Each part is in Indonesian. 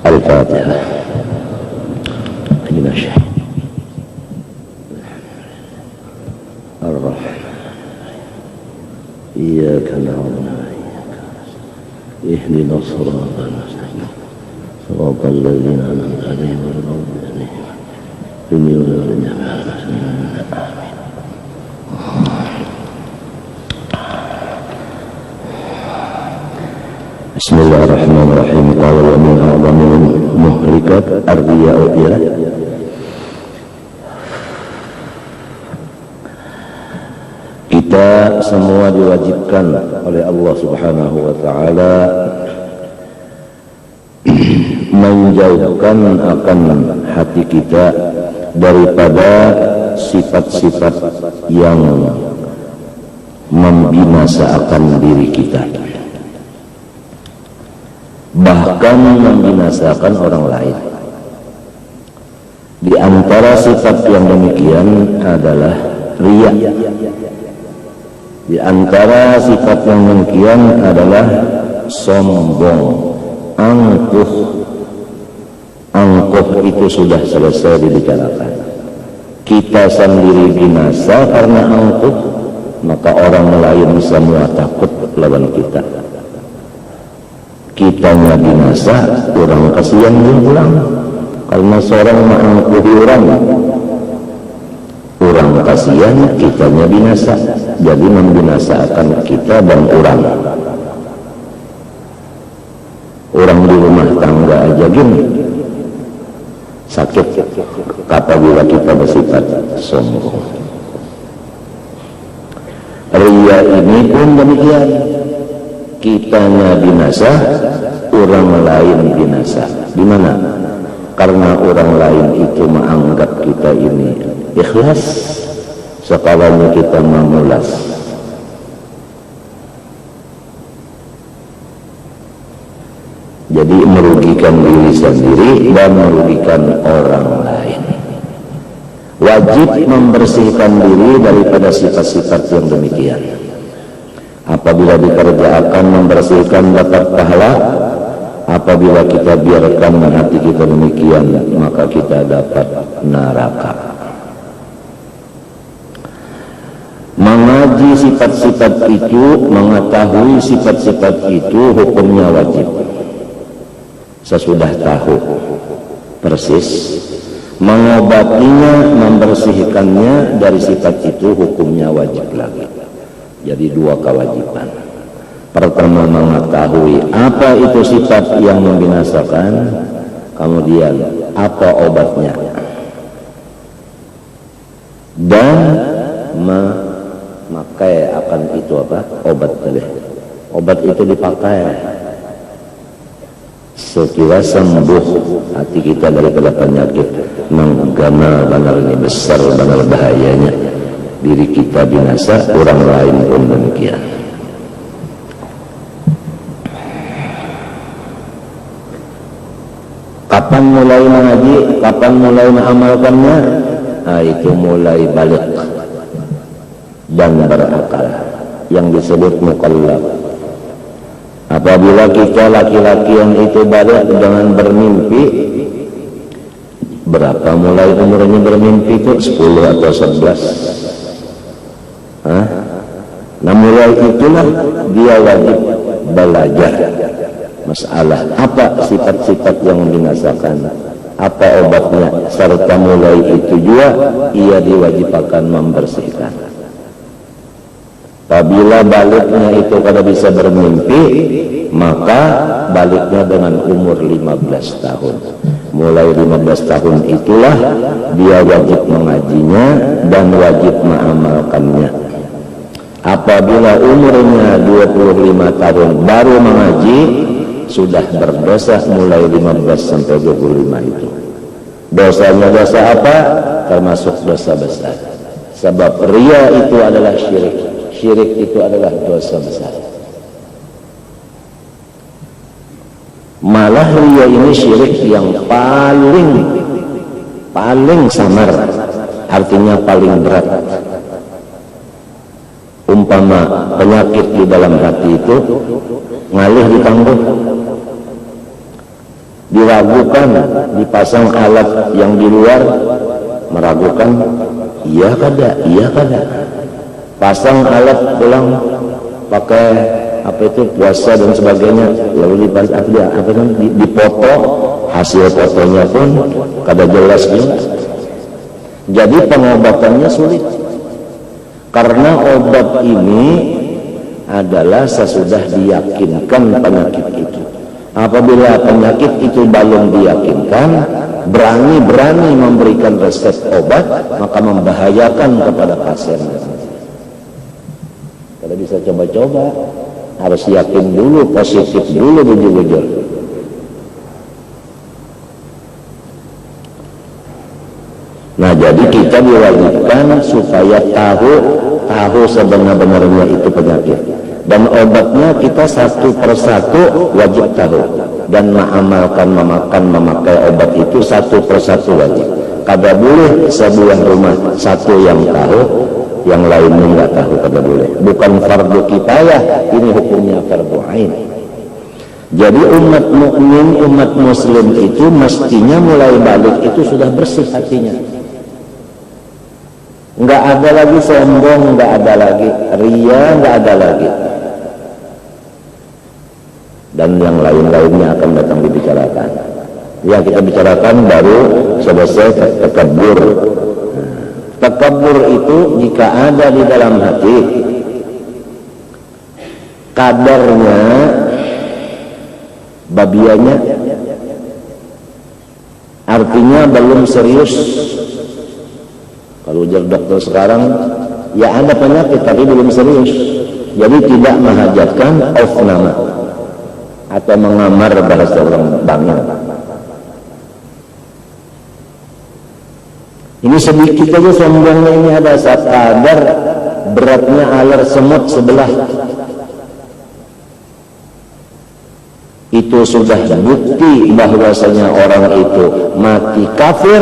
Al-Fatihah. Ar-Rahman. Iyyaka na'budu wa iyyaka nasta'in. Ihdinas siratal mustaqim. Siratal ladzina an'amta 'alaihim ghairil maghdubi 'alaihim waladdallin. Amin. Bismillahirrahmanirrahim. Qala wa min a'zamil muhlikat ar-riya'u ila. Kita semua diwajibkan oleh Allah Subhanahu wa taala menjauhkan akan hati kita daripada sifat-sifat yang membinasakan diri kita, bahkan membinasakan orang lain. Di antara sifat yang demikian adalah riya. Di antara sifat yang demikian adalah sombong, angkuh. Angkuh itu sudah selesai dibicarakan. Kita sendiri binasa karena angkuh, maka orang lain semua takut lawan kita. Kitanya binasa, orang kasihan pulang karena seorang mengangkuhi orang. Orang kasihan, kitanya binasa, jadi membinasakan kita dan orang. Orang di rumah tangga aja gini, sakit apabila kita bersifat sombong. Riya ini pun demikian, kitanya binasa, orang lain binasa. Di mana? Karena orang lain itu menganggap kita ini ikhlas, sekalanya kita memulas. Jadi merugikan diri sendiri dan merugikan orang lain. Wajib membersihkan diri daripada sifat-sifat yang demikian. Apabila dikerjakan membersihkan dapat pahala, apabila kita biarkan hati kita demikian, maka kita dapat neraka. Mengaji sifat-sifat itu, mengetahui sifat-sifat itu hukumnya wajib. Sesudah tahu persis, mengobatinya, membersihkannya dari sifat itu hukumnya wajib lagi. Jadi dua kewajiban. Pertama mengetahui apa itu sifat yang membinasakan, kemudian apa obatnya, dan memakai akan itu apa obat tadi. Obat itu dipakai sekira sembuh hati kita daripada penyakit menggana benar ini besar, benar bahayanya. Diri kita binasa, orang lain pun demikian. Kapan mulai mengaji, kapan mulai mengamalkannya? Nah, itu mulai balik dan berakal, yang disebut mukallaf. Apabila kita laki-laki yang itu balik dengan bermimpi, berapa mulai umurnya bermimpi itu? 10 atau 11. Nah mulai itulah dia wajib belajar masalah apa sifat-sifat yang membinasakan, apa obatnya, serta mulai itu juga ia diwajibkan membersihkan. Apabila baliknya itu kada bisa bermimpi, maka baliknya dengan umur 15 tahun. Mulai 15 tahun itulah dia wajib mengajinya dan wajib mengamalkannya. Apabila umurnya 25 tahun baru mengaji, sudah berdosa mulai 15 sampai 25 itu. Dosanya dosa apa? Termasuk dosa besar. Sebab riya itu adalah syirik. Syirik itu adalah dosa besar. Malah riya ini syirik yang paling samar, artinya paling berat. umpama penyakit di dalam hati itu ngalih ditangguh, diragukan, dipasang alat yang di luar meragukan, iya kada, pasang alat pulang pakai apa itu puasa dan sebagainya, lalu dipoto, hasil fotonya pun kada jelas juga. Jadi pengobatannya sulit, karena obat ini adalah sesudah diyakinkan penyakit itu. Apabila penyakit itu belum diyakinkan, berani memberikan resep obat, maka membahayakan kepada pasien. Kalau bisa coba-coba, harus yakin dulu, positif dulu, bujur-bujur. Nah, jadi kita diwajibkan supaya tahu sebenar-benarnya itu penyakit, dan obatnya kita satu persatu wajib tahu, dan memakai obat itu satu persatu wajib. Kada boleh sebuah rumah satu yang tahu, yang lainnya nggak tahu, kada boleh. Bukan fardu kifayah, ini hukumnya fardu ain. Jadi umat mukmin, umat muslim itu mestinya mulai balik itu sudah bersih hatinya. Nggak ada lagi sombong, nggak ada lagi ria, nggak ada lagi, dan yang lain-lainnya akan datang dibicarakan. Ya, kita bicarakan baru selesai takabur. Takabur itu jika ada di dalam hati, kadarnya, babianya, artinya belum serius. Kalau ujar dokter sekarang, ya ada penyakit tapi belum serius, jadi tidak menghajatkan off nama atau mengamar bahasa orang Bangil. Ini sedikit aja sombongnya, ini ada kadar beratnya alar semut sebelah. Itu sudah bukti bahwasanya orang itu mati kafir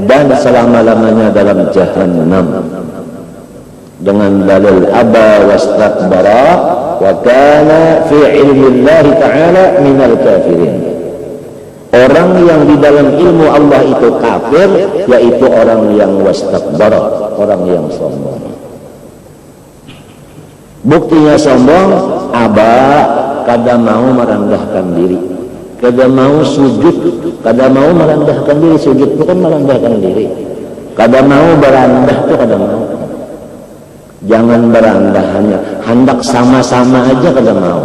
dan selama-lamanya dalam jahannam, dengan dalil aba wastakbara wa kana fi ilmillah ta'ala minal kafirin. Orang yang di dalam ilmu Allah itu kafir, yaitu orang yang wastakbara, orang yang sombong. Buktinya sombong, aba, kada mau merendahkan diri, kada mau sujud, kada mau merendahkan diri. Sujud itu kan merendahkan diri. Kada mau berandah itu kada mau. Jangan berandah, hanya hendak sama-sama aja kada mau.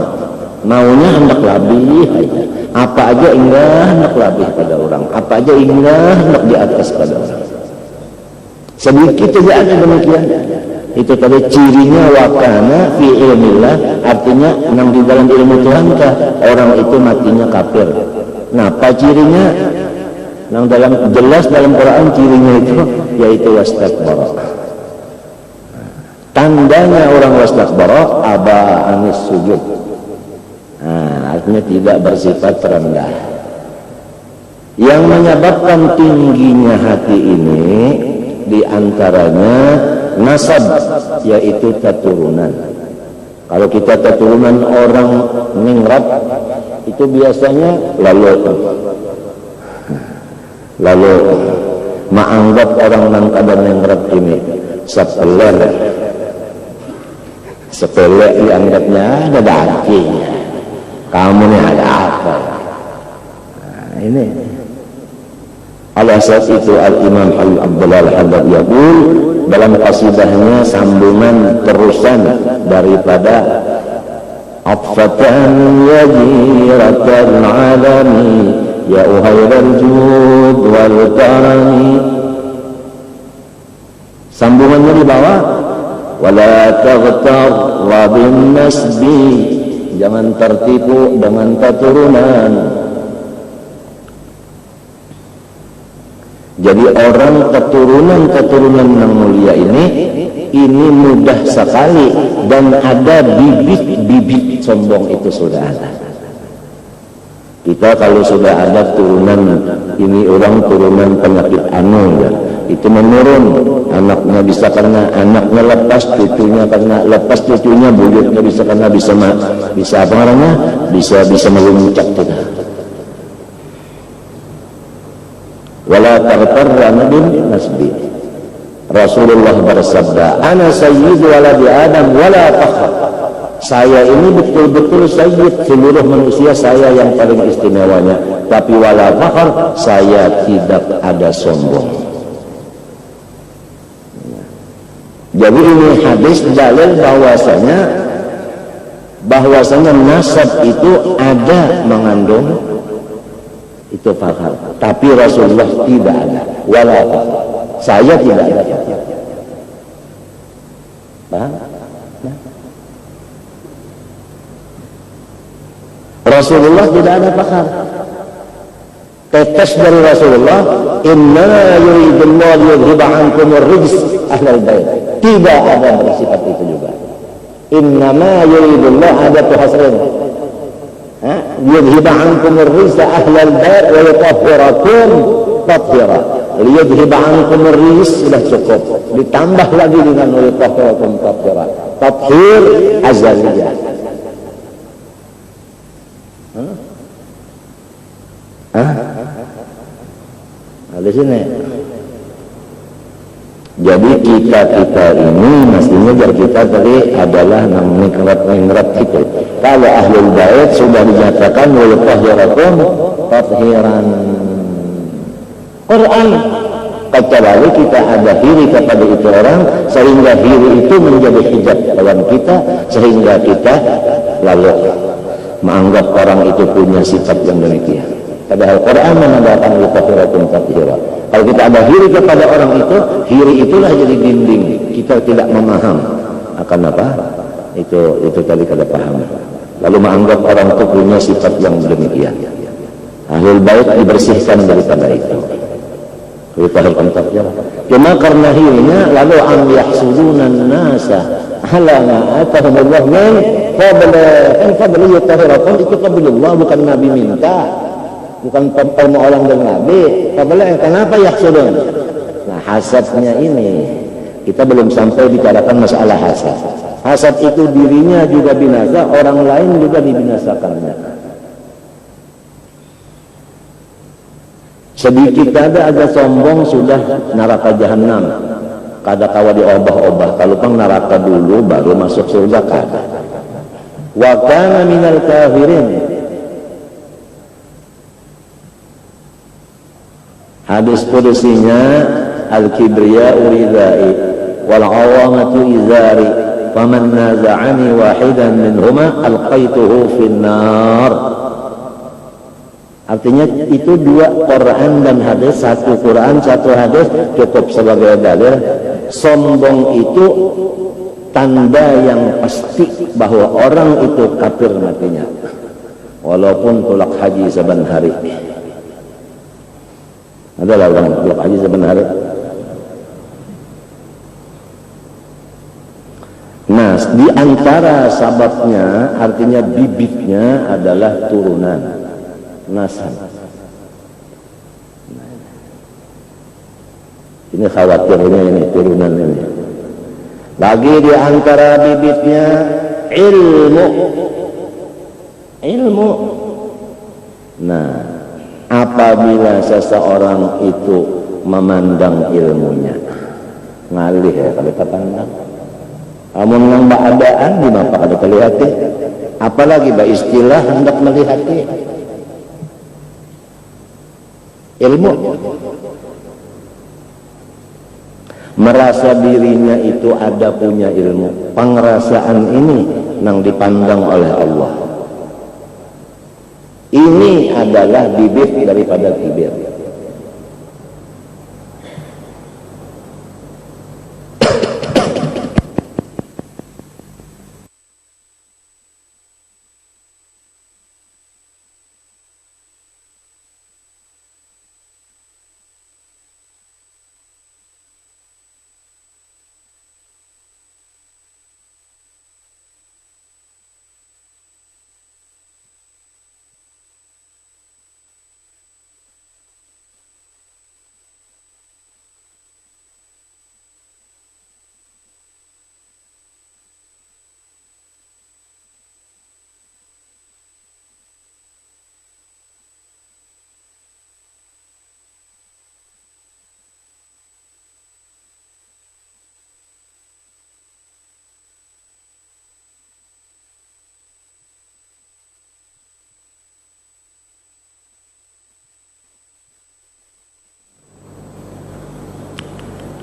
Maunya hendak lebih aja. Apa aja indah hendak lebih pada orang. Apa aja indah hendak di atas pada orang. Sedikit aja ada demikian. Itu tadi cirinya wakana fi ilmillah, artinya nang di dalam ilmu Tuhan kah orang itu matinya kafir. Nah, apa cirinya? Nang dalam jelas dalam Quran cirinya itu yaitu wastakbara. Tandanya orang wastakbara aba anis sujud. Nah, artinya tidak bersifat rendah. Yang menyebabkan tingginya hati ini diantaranya nasab, yaitu keturunan. Kalau kita keturunan orang ningrat, itu biasanya lalu menganggap orang nang kada ningrat ini sepele dianggapnya, ada dagingnya. Kamu ini ada apa? Nah, ini Al-Asad itu Al-Imam Abdullah Al-Haddad yaqul dalam qasidahnya, sambungan terusan daripada Affatan yajiratal alami ya uhairal jud wal karami. Sambungannya di bawah, wala taghtar bin nasbi, jangan tertipu dengan keturunan. Jadi orang keturunan yang mulia ini mudah sekali, dan ada bibit sombong itu sudah ada. Kita kalau sudah ada turunan ini, orang turunan penyakit anu ya, itu menurun, anaknya bisa karena anaknya lepas, cucunya karena lepas, cucunya buyutnya bisa karena bisa apa namanya, bisa meluncak tidak. Wala taghtarra bin nasbi. Rasulullah bersabda, ana sayyidu waladi Adam wala fakhr. Saya ini betul-betul sayyid seluruh manusia, saya yang paling istimewanya, tapi wala fakhr, saya tidak ada sombong. Jadi ini hadis dalil bahwasanya nasab itu ada mengandung itu fakhr, tapi Rasulullah tidak ada wala fakhr. Saya tidak ada. Paham? Rasulullah tidak ada fakhr. Tetes dari Rasulullah, inna yuridullahu yudhiba ankum ar-rijs ahlal bait. Tidak ada bersifat itu juga. Innama yuridullah ada tu hasrin. Yudhiba ankum ar-rijs ahlal bait wa yutahhirakum tathira. Liyudhiba ankum ar-rijs sudah cukup. Ditambah lagi dengan wa yutahhirakum tathira. Tathhir azaliyah. Di sini. Jadi kita ini mestinya biar kita tadi adalah mengrat itu. Kalau ahlul bait sudah dinyatakan wa yutahhirakum tathiran. Quran kecuali kita ada hiri kepada itu orang, sehingga hiri itu menjadi hijab lawan kita, sehingga kita lalu menganggap orang itu punya sifat yang demikian. Padahal Quran menandakan yutahhirakum tathira. Kalau kita ada hiri kepada orang itu, hiri itulah jadi dinding. Kita tidak memaham akan apa? Itu tadi kada paham. Lalu menganggap orang itu punya sifat yang demikian. Ahlul bait dibersihkan daripada itu. Yutahhirakum tathira. Cuma karena hirinya lalu am yahsudunan nasa ala ma atahumullah min fadli yutahhirakum, itu qabilullah, bukan Nabi minta. Bukan ilmu orang dan Nabi. Kenapa yahsudun? Nah, hasadnya ini kita belum sampai bicarakan masalah hasad. Hasad itu dirinya juga binasa, orang lain juga dibinasakannya. Sedikit ada agak sombong sudah neraka jahanam. Kada kawa diobah-obah. Kalau pang neraka dulu baru masuk surga kada. Wa kana minal kafirin. Hadis kudusinya al-kibriya uridai wal awamatu izari faman naza'ani wahidan minhuma alqaituhu finnar. Artinya itu dua Quran dan hadis, satu Quran satu hadis cukup sebagai dalil. Sombong itu tanda yang pasti bahwa orang itu kafir matinya walaupun tolak haji saban hari. Adalah orang tolak haji sebenarnya. Nah, di antara sababnya, artinya bibitnya adalah turunan nasab. Ini khawatirnya ini turunan ini. Lagi di antara bibitnya ilmu. Nah, apabila seseorang itu memandang ilmunya ngalih ya kalau kita pandang, amun yang adaan di mapa kada kelihatan, apalagi istilah hendak melihati ilmu, merasa dirinya itu ada punya ilmu. Pengerasaan ini yang dipandang oleh Allah. Ini adalah bibit daripada kibir.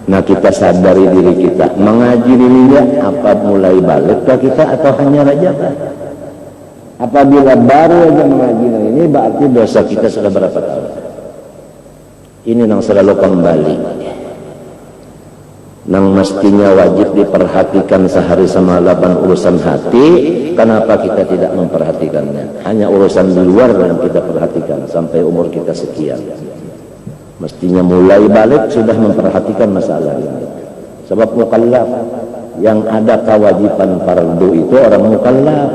Nah, kita sadari diri kita mengaji dirinya, apa mulai balik ke kita atau hanya rajab? Apabila baru aja mengaji ini berarti dosa kita sudah berapa tahun. Ini yang selalu kembali, yang mestinya wajib diperhatikan sehari semalam urusan hati. Kenapa kita tidak memperhatikannya? Hanya urusan di luar yang kita perhatikan sampai umur kita sekian. Mestinya mulai balik sudah memperhatikan masalah ini. Sebab mukallaf yang ada kewajiban fardu itu orang mukallaf,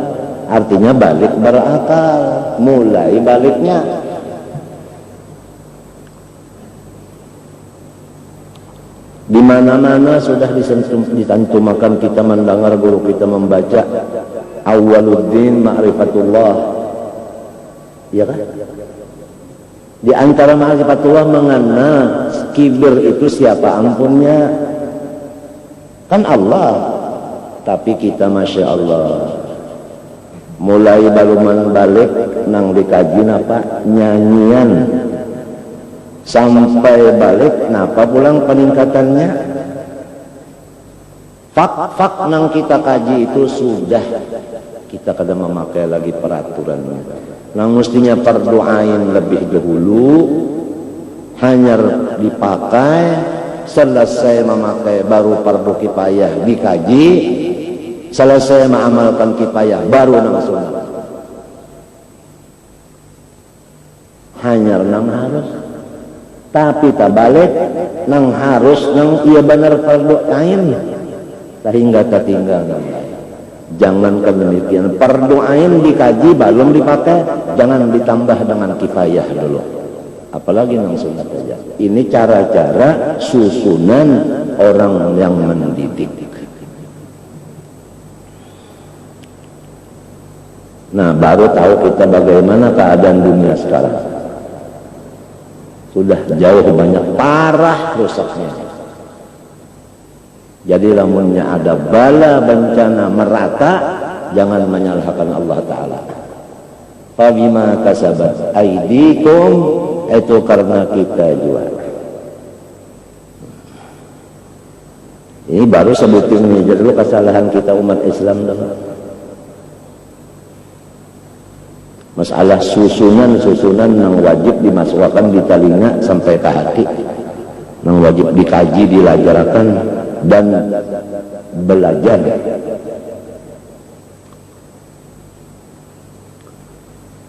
artinya balik berakal, mulai baliknya. Di mana-mana sudah ditantumakan kita mendengar guru kita membaca awwaluddin ma'rifatullah, ya kan? Di antara ma'rifatullah mengenal kibir itu siapa ampunnya? Kan Allah. Tapi kita Masya Allah mulai baluman balik nang dikaji apa? Nyanyian sampai balik napa pulang peningkatannya? Fak nang kita kaji itu sudah kita kadang memakai lagi peraturannya. Nang mestinya fardu ain lebih dahulu hanya dipakai, selesai memakai baru fardu kifayah dikaji, selesai mengamalkan kifayah baru nang sunat. Hanya nang harus, tapi tak balik nang harus nang iya benar fardu ain sehingga tertinggal. Jangankan demikian, fardu ain dikaji belum dipakai, jangan ditambah dengan kifayah dulu, apalagi nang sunat saja. Ini cara-cara susunan orang yang mendidik. Nah, baru tahu kita bagaimana keadaan dunia sekarang. Sudah jauh banyak parah rusaknya. Jadi lamunnya ada bala bencana merata, jangan menyalahkan Allah Ta'ala. Fabima kasabat aidikum, itu karena kita juga. Ini baru sebutin ini dulu kesalahan kita umat Islam dulu. Masalah susunan yang wajib dimasukkan di telinga sampai ke hati, yang wajib dikaji, dilajarkan dan belajar.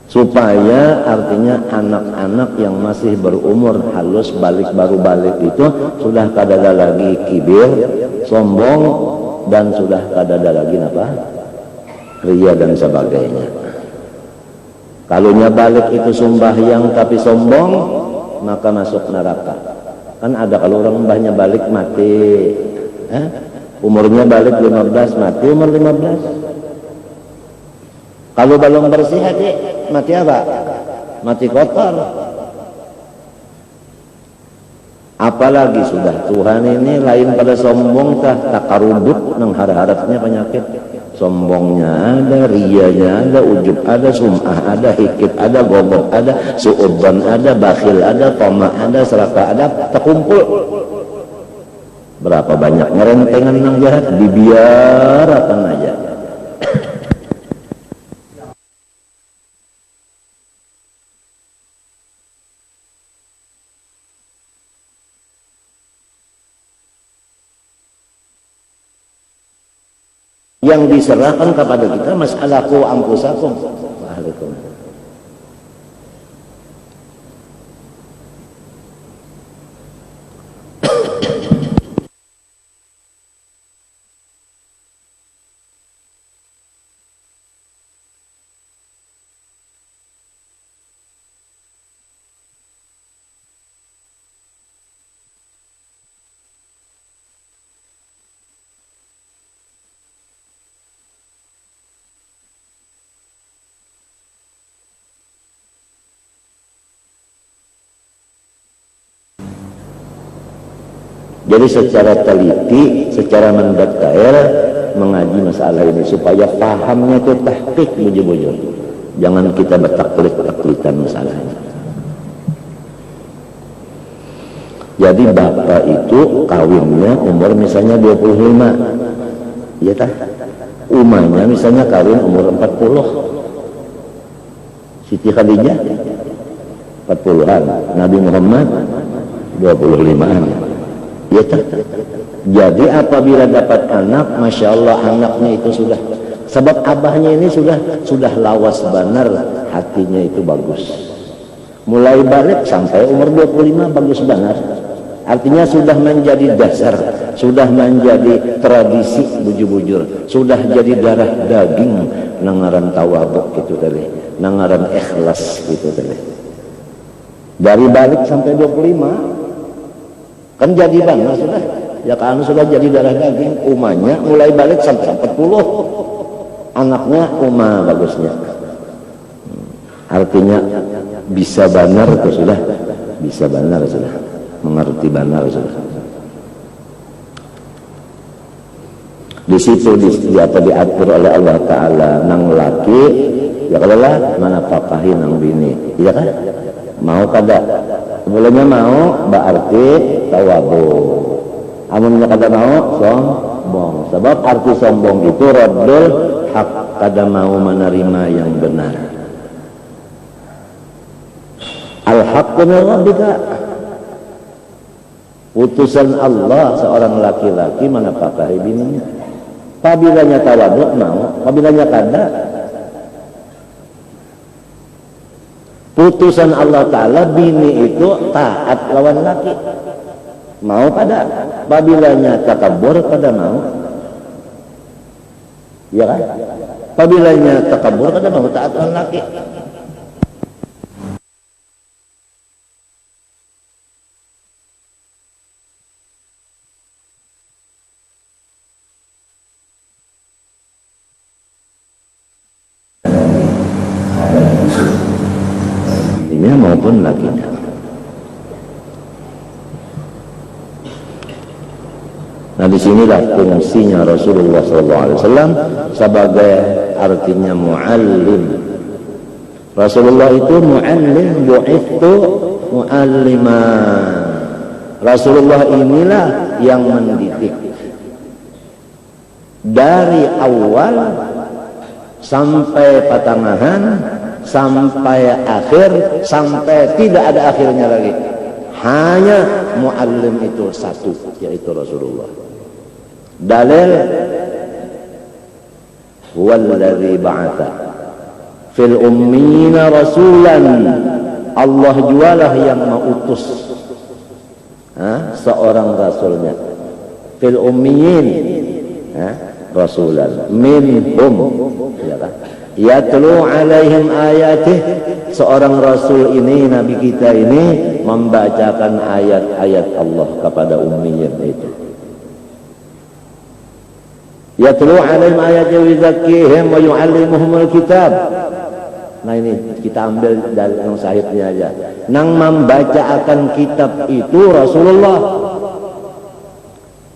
Supaya artinya anak-anak yang masih berumur halus baru balik itu sudah kadada lagi kibir, sombong, dan sudah kadada lagi apa? Ria dan sebagainya. Kalunya balik itu sembahyang tapi sombong, maka masuk neraka. Kan ada kalau orang mbahnya balik mati, umurnya balik 15 mati umur 15. Kalau belum bersih hati mati apa? Mati kotor. Apalagi sudah Tuhan ini lain pada sombong tak karubut nang harap-harapnya penyakit. Sombongnya ada, riyanya ada, ujub ada, sum'ah ada, hikit ada, gobok ada, su'uban ada, bakhil ada, toma ada, serakah ada, terkumpul. Berapa banyak ngerentengan yang jahat, dibiarkan aja. Yang diserahkan kepada kita masalahku ampusakum. Waalaikumsalam. Jadi secara teliti, secara mendetail mengaji masalah ini supaya pahamnya itu tahqiq bujur-bujur. Jangan kita bertaklid-taklidan masalah ini. Jadi bapak itu kawinnya umur misalnya 25, iya tah? Umahnya misalnya kawin umur 40. Siti Khadijah 40-an, Nabi Muhammad 25-an. Iya tah? Jadi apabila dapat anak, masya Allah anaknya itu sudah, sebab abahnya ini sudah lawas benar, hatinya itu bagus. Mulai balik sampai umur 25 bagus benar. Artinya sudah menjadi dasar, sudah menjadi tradisi bujur-bujur, sudah jadi darah daging nangaran tawabuk gitu tadi, nangaran ikhlas gitu tadi. Dari balik sampai 25 kan jadi benar sudah. Ya kan sudah jadi darah daging, umahnya mulai balik sampai 40. Anaknya umah bagusnya. Artinya bisa benar itu sudah, bisa benar sudah, mengerti benar sudah. Di situ diatur oleh Allah Taala nang laki, ya kalau lah mana pakahi nang bini, iya kan? Mau kada? Sebelumnya mau, berarti tawabu. Amunnya kada mau, sombong. Sebab arti sombong itu raddul hak, kada mau menerima yang benar. Al-haqqu min rabbika. Utusan Allah seorang laki-laki menapakahi bininya. Pabilanya tawaduk mau, pabilanya kada. Putusan Allah Ta'ala bini itu taat lawan laki. Mau pada, pabilanya takabur pada mau. Ya kan? Pabilanya takabur pada mau taat lawan laki. Maupun lakinya. Nah disinilah fungsinya Rasulullah SAW sebagai artinya muallim. Rasulullah itu muallim, bu'ithu mualliman. Rasulullah inilah yang mendidik dari awal sampai pertengahan, sampai akhir, sampai tidak ada akhirnya lagi. Hanya muallim itu satu, yaitu Rasulullah. Dalil wallazi ba'atha fil ummiyina rasulan. Allah jualah yang mengutus seorang rasulnya. Fil ummiyin rasulan minhum, ya kan? Yatlu alaihim ayatih, seorang rasul ini, nabi kita ini membacakan ayat-ayat Allah kepada ummiyin itu. Yatlu alaihim ayatih wa yuzakkihim wa yu'allimuhumul kitab. Nah ini kita ambil dari yang sahihnya aja. Nang membaca akan kitab itu Rasulullah,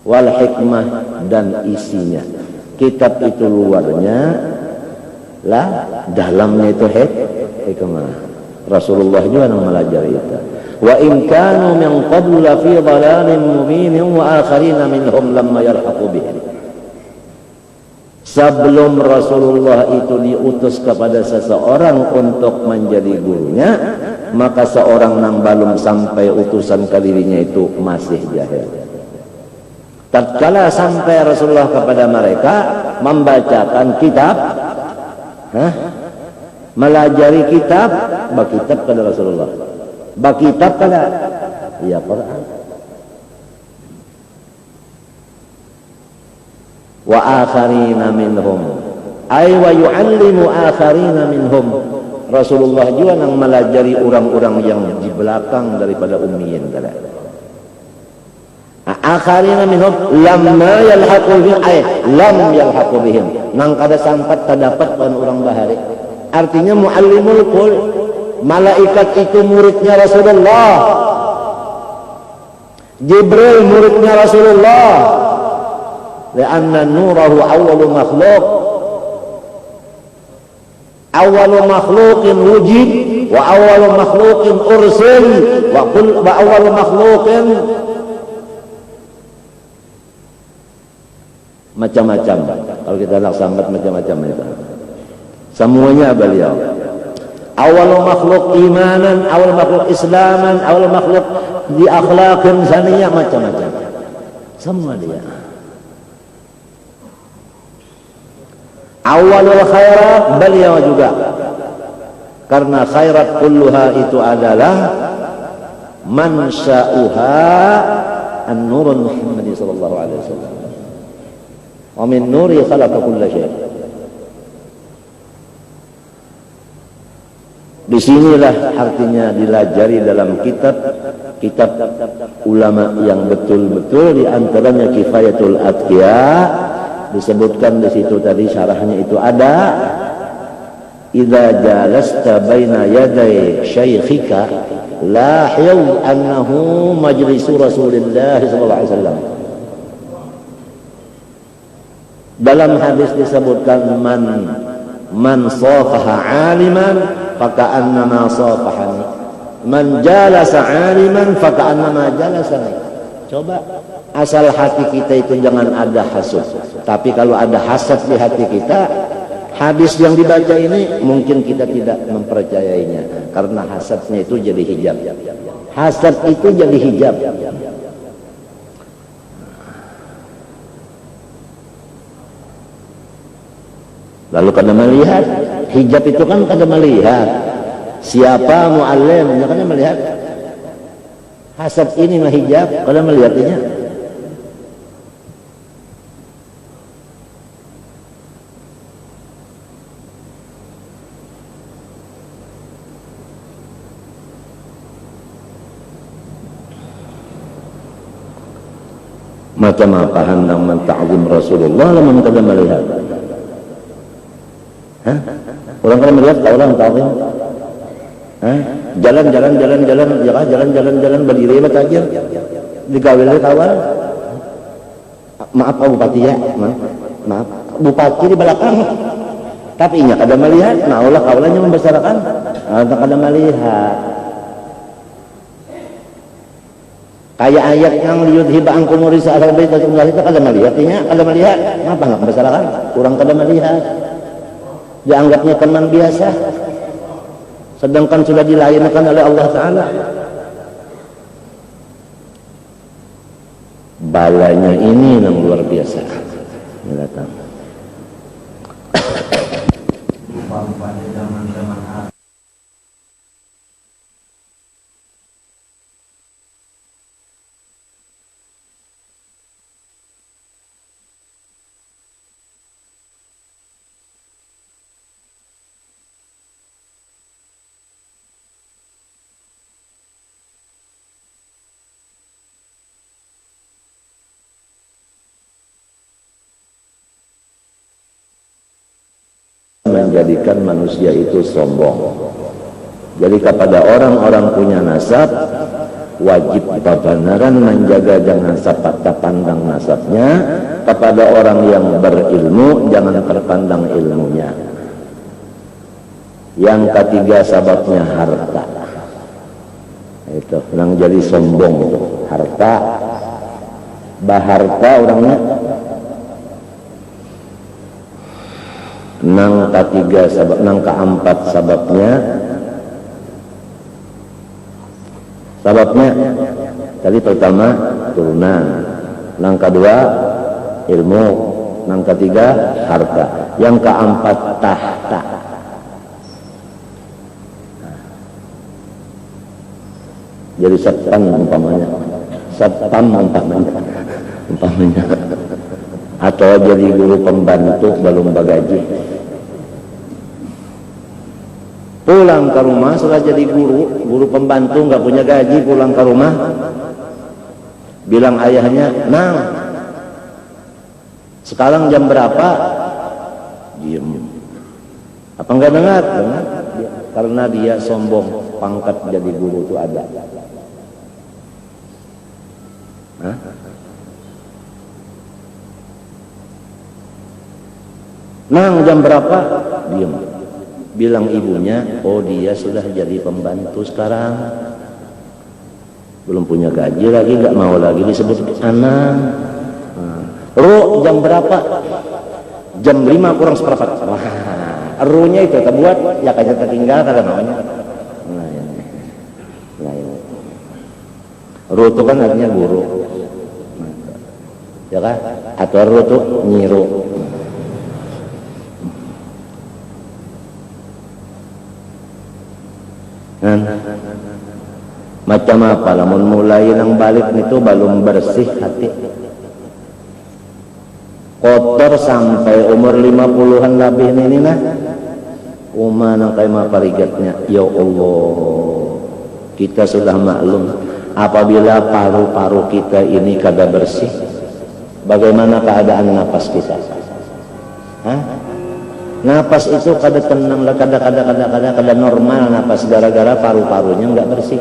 wal hikmah dan isinya. Kitab itu luarnya lah, dalamnya itu hikmah. Rasulullah juga yang melajari itu. Wa in kanu min qablu la fi dhalalin mubin wa akharina minhum lamma yalhaqu bihim. Sebelum Rasulullah itu diutus kepada seseorang untuk menjadi gurunya, maka seorang yang belum sampai utusan ke dirinya itu masih jahil. Tatkala sampai Rasulullah kepada mereka membacakan kitab, melajari kitab, bakitab kepada Rasulullah. Bakitab kada? Ya Quran. Wa akharina minhum, ay wa yu'allimu akharina minhum. Rasulullah juga yang melajari orang-orang yang di belakang daripada ummiyin kada. Akharina minhum lamma yalhaqu bihim, ay lam yalhaqu bihim, nang kada sampat terdapat pada orang bahari. Artinya muallimul qul, malaikat itu muridnya Rasulullah, Jibril muridnya Rasulullah. Lianna nurahu awwalu makhluk, awwalu makhluqin wujud wa awwalu makhluqin ursil wa awwalu makhluqin macam-macam. Kalau kita nak sambat macam-macam itu. Semuanya beliau. Awal makhluk imanan, awal makhluk islaman, awal makhluk di akhlaqin saniyah, macam-macam. Semua dia. Awalul khairat beliau juga. Karena khairat kulluha itu adalah mansa'uha an-nurul Muhammadi sallallahu alaihi wasallam. Wa min nuri khalaqa kulla syai'. Disinilah artinya dilajari dalam kitab ulama yang betul-betul, di antaranya Kifayatul Atqiya, disebutkan di situ tadi syarahnya itu ada, idza jalasta baina yaday syaikhika lahiu annahu majlisu Rasulillah sallallahu alaihi wasallam. Dalam hadis disebutkan man safaha aliman faka'annama safahani, man jalasa aliman faka'annama jalasani. Coba asal hati kita itu jangan ada hasad. Tapi kalau ada hasad di hati kita, hadis yang dibaca ini mungkin kita tidak mempercayainya, karena hasadnya itu jadi hijab. Hasad itu jadi hijab. Lalu kada melihat, hijab itu kan kada melihat siapa muallimnya, kada melihat. Hasad ini mah hijab, kada melihatnya. Maka maka handang menta'zim Rasulullah lamun kada melihat. Hah? Orang kalau melihat orang ta'zim. Hah? Jalan berdiri apa saja. Digawil kawal. Maaf Pak Bupati ya, maaf. Bupati di belakang. Tapi nya kada melihat, nah Allah kaulanya membesarkan. Kada melihat. Kayak ayat yang liyudhiba ankum risa al-bait itu kada melihatnya, kada melihat. Kenapa enggak membesarkan? Kurang kada melihat. Dianggapnya teman biasa, sedangkan sudah dilayankan oleh Allah Ta'ala. Balanya ini yang luar biasa. Datang. Pada zaman-zaman menjadikan manusia itu sombong. Jadi kepada orang-orang punya nasab, wajib kebenaran menjaga jangan patah pandang nasabnya. Kepada orang yang berilmu jangan terpandang ilmunya. Yang ketiga sebabnya harta. Itu yang jadi sombong itu harta. Baharta orangnya. Nang ketiga sebab, nang keempat sebabnya tadi pertama turunan, nang kedua ilmu, nang ketiga harta, yang keempat tahta. Jadi satpam umpamanya atau jadi guru pembantu belum bagaji, pulang ke rumah setelah jadi guru pembantu nggak punya gaji, pulang ke rumah bilang ayahnya, "Nang, sekarang jam berapa?" Diam. Apa enggak dengar? Dengar. Karena dia sombong, pangkat jadi guru itu ada. Hah? Nang, jam berapa? Diam. Bilang ibunya, oh dia sudah jadi pembantu sekarang, belum punya gaji lagi, nggak mau lagi disebut anak. Ru jam berapa? Jam 5 kurang seperempat. Wah, runya itu terbuat ya kayak tertinggal kada namanya. Nah, ini. Ru itu kan artinya guru, ya kan? Atau ru itu nyiru. Macam apa lamun mulai nang balik itu belum bersih hati, kotor sampai umur 50-an lebih ini nah nang kayak parigatnya. Ya Allah, kita sudah maklum apabila paru-paru kita ini kada bersih, bagaimana keadaan napas kita? Napas itu kada tenang lah, kada normal napas gara-gara paru-parunya nggak bersih.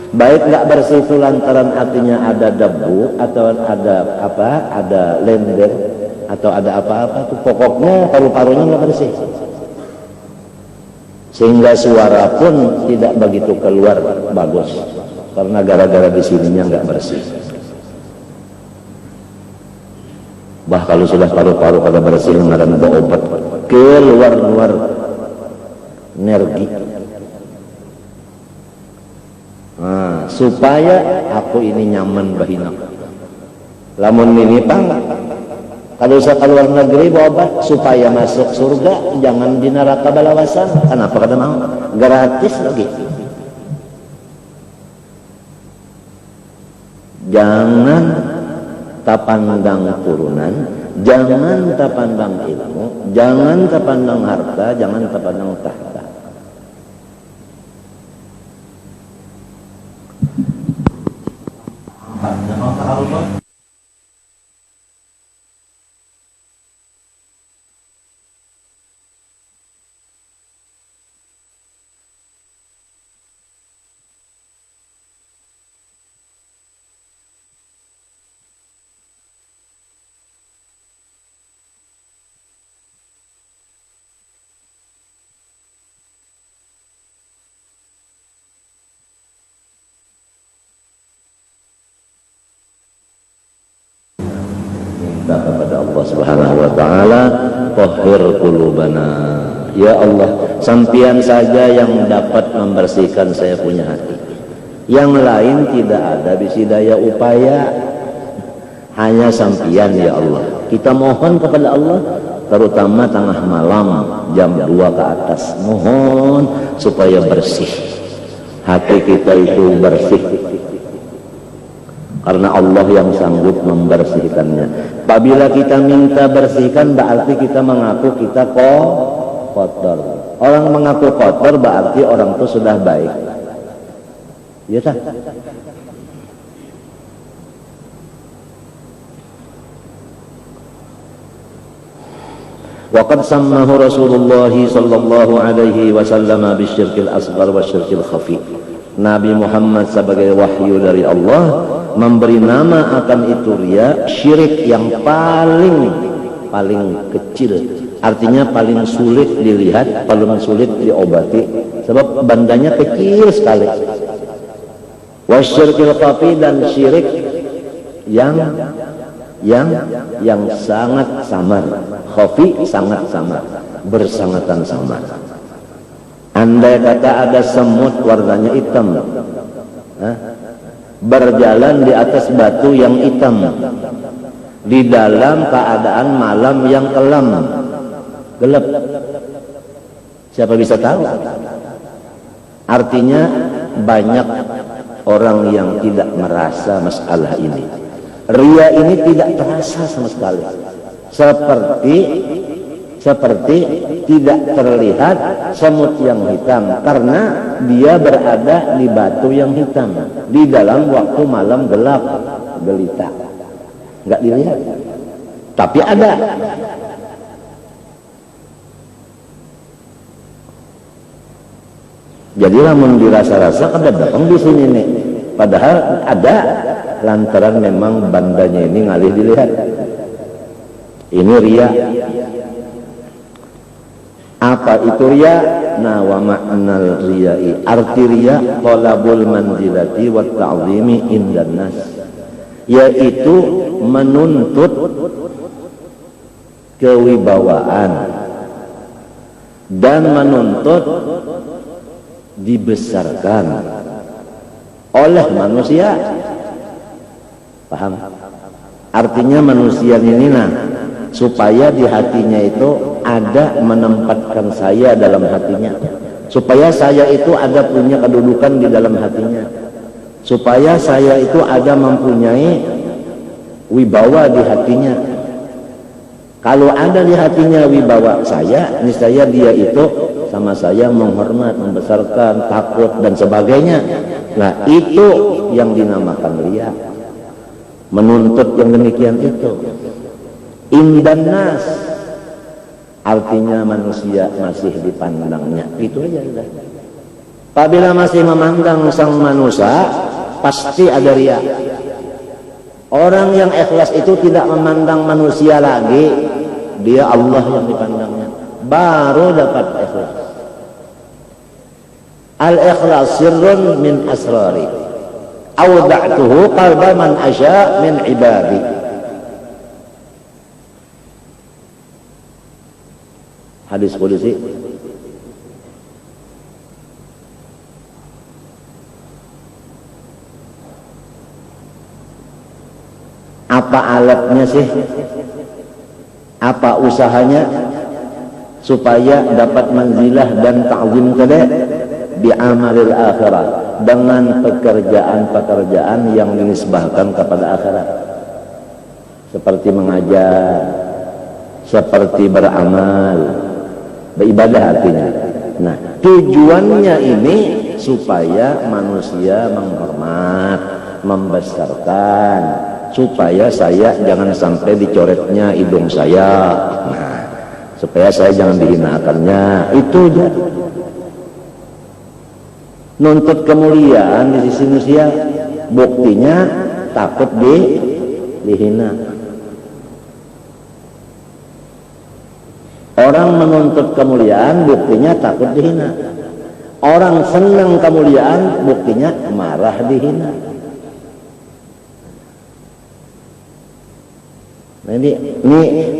Baik nggak bersih itu lantaran artinya ada debu atau ada apa, ada lender atau ada apa-apa tuh, pokoknya paru-parunya nggak bersih, sehingga suara pun tidak begitu keluar bagus karena gara-gara di sininya nggak bersih. Bah kalau sudah paru-paru kada bersih ngaran obat keluar energi. Supaya aku ini nyaman bahina. Lamun ini pang kalau usah keluar negeri bawa obat supaya masuk surga, jangan di neraka balawasan. Kenapa kada mau? Gratis lagi. Jangan tapandang turunan, jangan tapandang ilmu, jangan tapandang harta, jangan tapandang tahta. Kepada Allah Subhanahu wa taala, tahhir qulubana. Ya Allah, sampian saja yang dapat membersihkan saya punya hati. Yang lain tidak ada bisi daya upaya, hanya sampian ya Allah. Kita mohon kepada Allah terutama tengah malam jam 2 ke atas, mohon supaya bersih. Hati kita itu bersih. Karena Allah yang sanggup membersihkannya. Apabila kita minta bersihkan, berarti kita mengaku kita kotor. Orang mengaku kotor berarti orang itu sudah baik. Ya tak? Waqad sammahu Rasulullah sallallahu alaihi wasallam bisyirkil asghar wa syirkil khafi. Nabi Muhammad sebagai wahyu dari Allah memberi nama akan itu riya, syirik yang paling kecil, artinya paling sulit dilihat, paling sulit diobati, sebab bandanya kecil sekali. Wasyirkil khafi, dan syirik yang sangat samar. Khafi sangat samar, bersangatan samar. Andai kata ada semut warnanya hitam, berjalan di atas batu yang hitam, di dalam keadaan malam yang kelam, gelap, siapa bisa tahu? Artinya banyak orang yang tidak merasa masalah ini. Riya ini tidak terasa sama sekali, seperti tidak terlihat semut yang hitam, karena dia berada di batu yang hitam di dalam waktu malam gelap gelita, nggak dilihat, tapi ada. Jadi lamun dirasa-rasa kada datang di sini nih, padahal ada, lantaran memang bandanya ini ngalih dilihat. Ini riya. Apa itu riya? Nah, wa ma'nal riya'i, arti riya talabul manzilati wa ta'zimi indan nas, yaitu menuntut kewibawaan dan menuntut dibesarkan oleh manusia. Paham? Artinya manusia ini supaya di hatinya itu ada menempatkan saya dalam hatinya, supaya saya itu ada punya kedudukan di dalam hatinya, supaya saya itu ada mempunyai wibawa di hatinya. Kalau ada di hatinya wibawa saya, niscaya dia itu sama saya menghormat, membesarkan, takut dan sebagainya. Nah, itu yang dinamakan riya. Menuntut yang demikian itu. Indan nas, artinya manusia masih dipandangnya. Itu aja. Apabila masih memandang sang manusia, pasti ada riya. Orang yang ikhlas itu tidak memandang manusia lagi, dia Allah yang dipandangnya, baru dapat ikhlas. Al-ikhlas sirrun min asrari, awda'tuhu qalba man asya min ibadi. Hadis qudsi. Apa alatnya sih? Apa usahanya supaya dapat manzilah dan ta'zim kada bi amalil akhirah, dengan pekerjaan-pekerjaan yang dinisbahkan kepada akhirat, seperti mengajar, seperti beramal, beribadah artinya. Nah, tujuannya ini supaya manusia menghormat, membesarkan, supaya saya jangan sampai dicoretnya hidung saya, nah, supaya saya jangan dihinakannya. Itu aja. Nuntut kemuliaan di sisi manusia, buktinya takut dihina. Orang menuntut kemuliaan, buktinya takut dihina. Orang senang kemuliaan, buktinya marah dihina. Nah, ini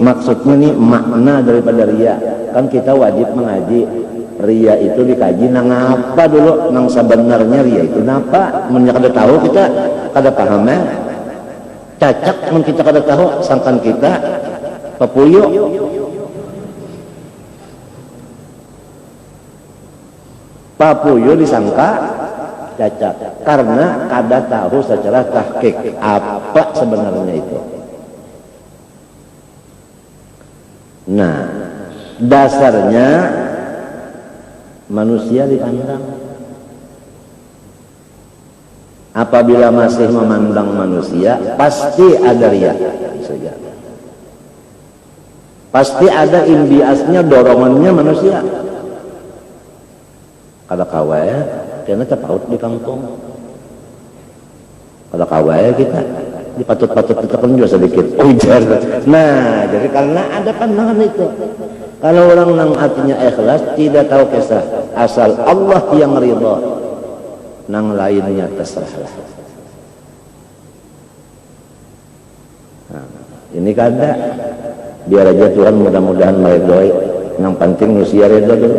maksudnya nih makna daripada riya. Kan kita wajib mengaji. Riya itu dikaji nang apa dulu, nang sebenarnya riya itu napa? Mun kada tahu kita kada paham ya. Cacak mun kita kada tahu, sangkan kita papuyo. Papuyo disangka cacat karena kada tahu secara tahqiq apa sebenarnya itu. Nah, dasarnya manusia dipandang. Apabila masih memandang manusia, pasti ada riya. Pasti ada imbiasnya, dorongannya manusia. Kada kawai, karena terpaut di kampung. Kada kawai kita, dipatut-patut kita pun juga sedikit ujar. Nah, jadi karena ada pandangan itu. Kalau orang nang hatinya ikhlas, tidak tahu kisah, asal Allah yang ridha, nang lainnya terserahlah. Nah, ini kada, biar aja Tuhan mudah-mudahan meridhoi. Yang penting manusia ridha dulu.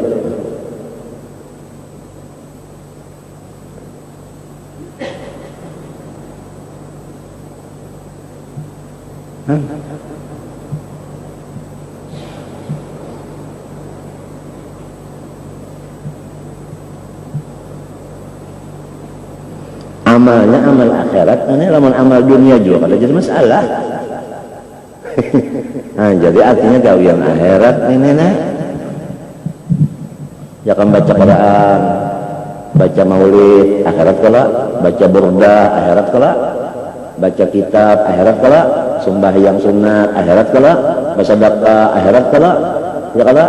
Amalnya amal akhirat, ini lamun amal dunia juga kada jadi masalah. Nah, jadi artinya gawian akhirat ini nih. Ya kan baca Quran, baca maulid akhirat kala, baca burda akhirat kala, baca kitab akhirat kala, sembahyang sunat akhirat kala, bersedekah akhirat kala, ya kala,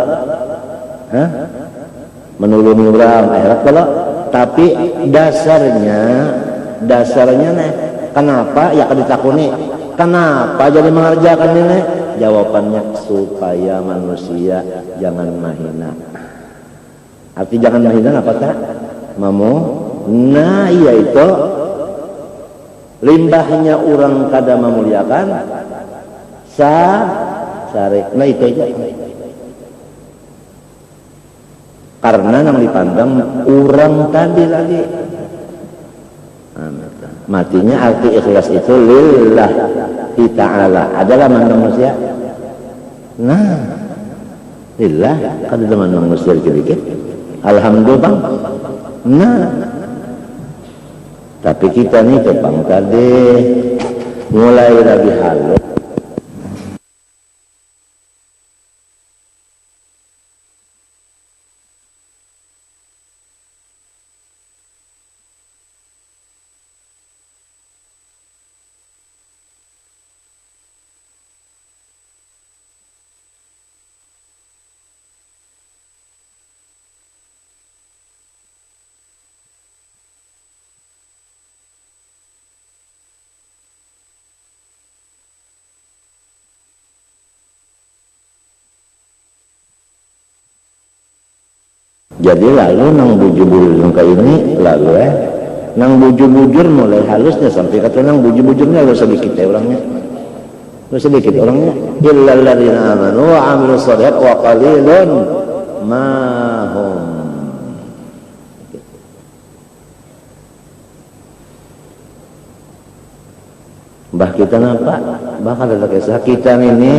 menolong orang akhirat kala. Tapi dasarnya nih, kenapa ya kada ditakuni? Kenapa jadi mengerjakan ini? Jawabannya supaya manusia jangan mahina. Arti jangan menghina apa tak? Mamu. Nah iya itu limbahnya orang kada memuliakan sare. Nah itu aja. Karena yang dipandang orang tadi lagi. Matinya arti ikhlas itu lillahi ta'ala. Adalah mandang manusia. Nah, lillah kada ada mandang manusia dikit-dikit. Alhamdulillah bang. Nah, tapi kita nih bang tadi mulai lagi halus. Jadi lalu nang bujur-bujur ke ini lalu nang bujur-bujur mulai halusnya sampai kata nang bujur-bujurnya lo sedikit orangnya, lo sedikit orangnya. Illal ladzina amanu wa amilus shalihat wa qalilun ma hum. Mbah kita nampak, bahkan ada kisah kita ini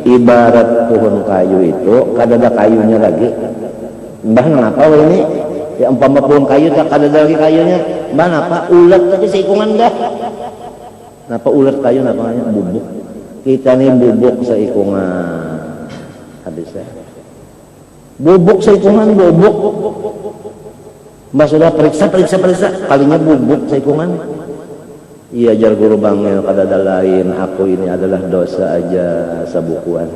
ibarat pohon kayu itu, kada ada kayunya lagi. Mbah kenapa ini? Ya umpama pohon kayu tak ada lagi kayunya. Mbah napa? Ulat tadi seikungan dah. Napa ulat kayu napa namanya? Bubuk. Kita nih bubuk seikungan. Habisnya. Bubuk seikungan bubuk. Mbah sudah periksa. Kalinya bubuk seikungan. Iya jar guru bangil kada ada lain. Aku ini adalah dosa aja sabukuan.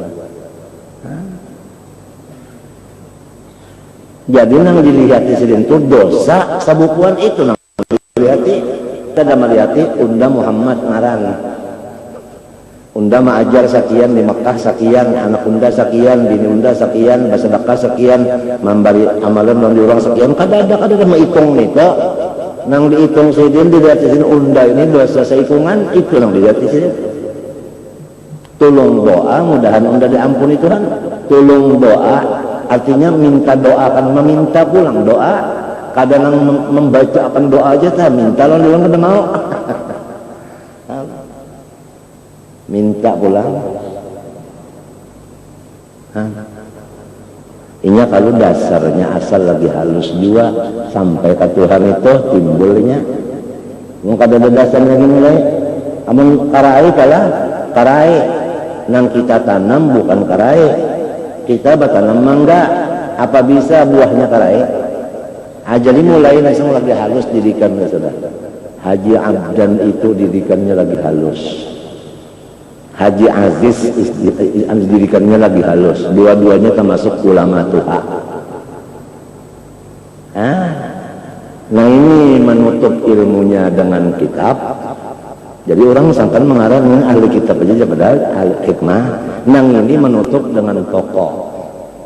Jadi nang dilihati sidin itu dosa sabukuan itu nang dilihati. Kita melihati unda Muhammad ngaran. Unda maajar sekian di Mekah sekian, anak unda sekian, bini unda sekian, bersedekah sekian, memberi amalan non diurang sekian. Kada ada menghitung nito. Nang dihitung sidin dilihati sidin unda ini dosa seikungan itu nang dilihati sidin. Tolong doa mudahan unda diampuni Tuhan. Tolong doa artinya minta doa akan meminta pulang doa. Kadang membaca akan doa aja tak minta lo dia kada mau. Minta pulang. Inya kalau dasarnya asal lagi halus jua sampai ke Tuhan itu timbulnya. Mau kada ada dasarnya mulai. Amun karai kalah karai nang kita tanam bukan karai. Kita bertanam mangga, apa bisa buahnya karai? Jadi mulai langsung lagi halus didikannya sudah. Haji Abdan itu didikannya lagi halus. Haji Aziz didikannya lagi halus. Dua-duanya termasuk ulama Tuha. Nah ini menutup ilmunya dengan kitab. Jadi orang sangkan mengarang ahli kitab aja padahal ahli hikmah. Nang ini menutup dengan toko.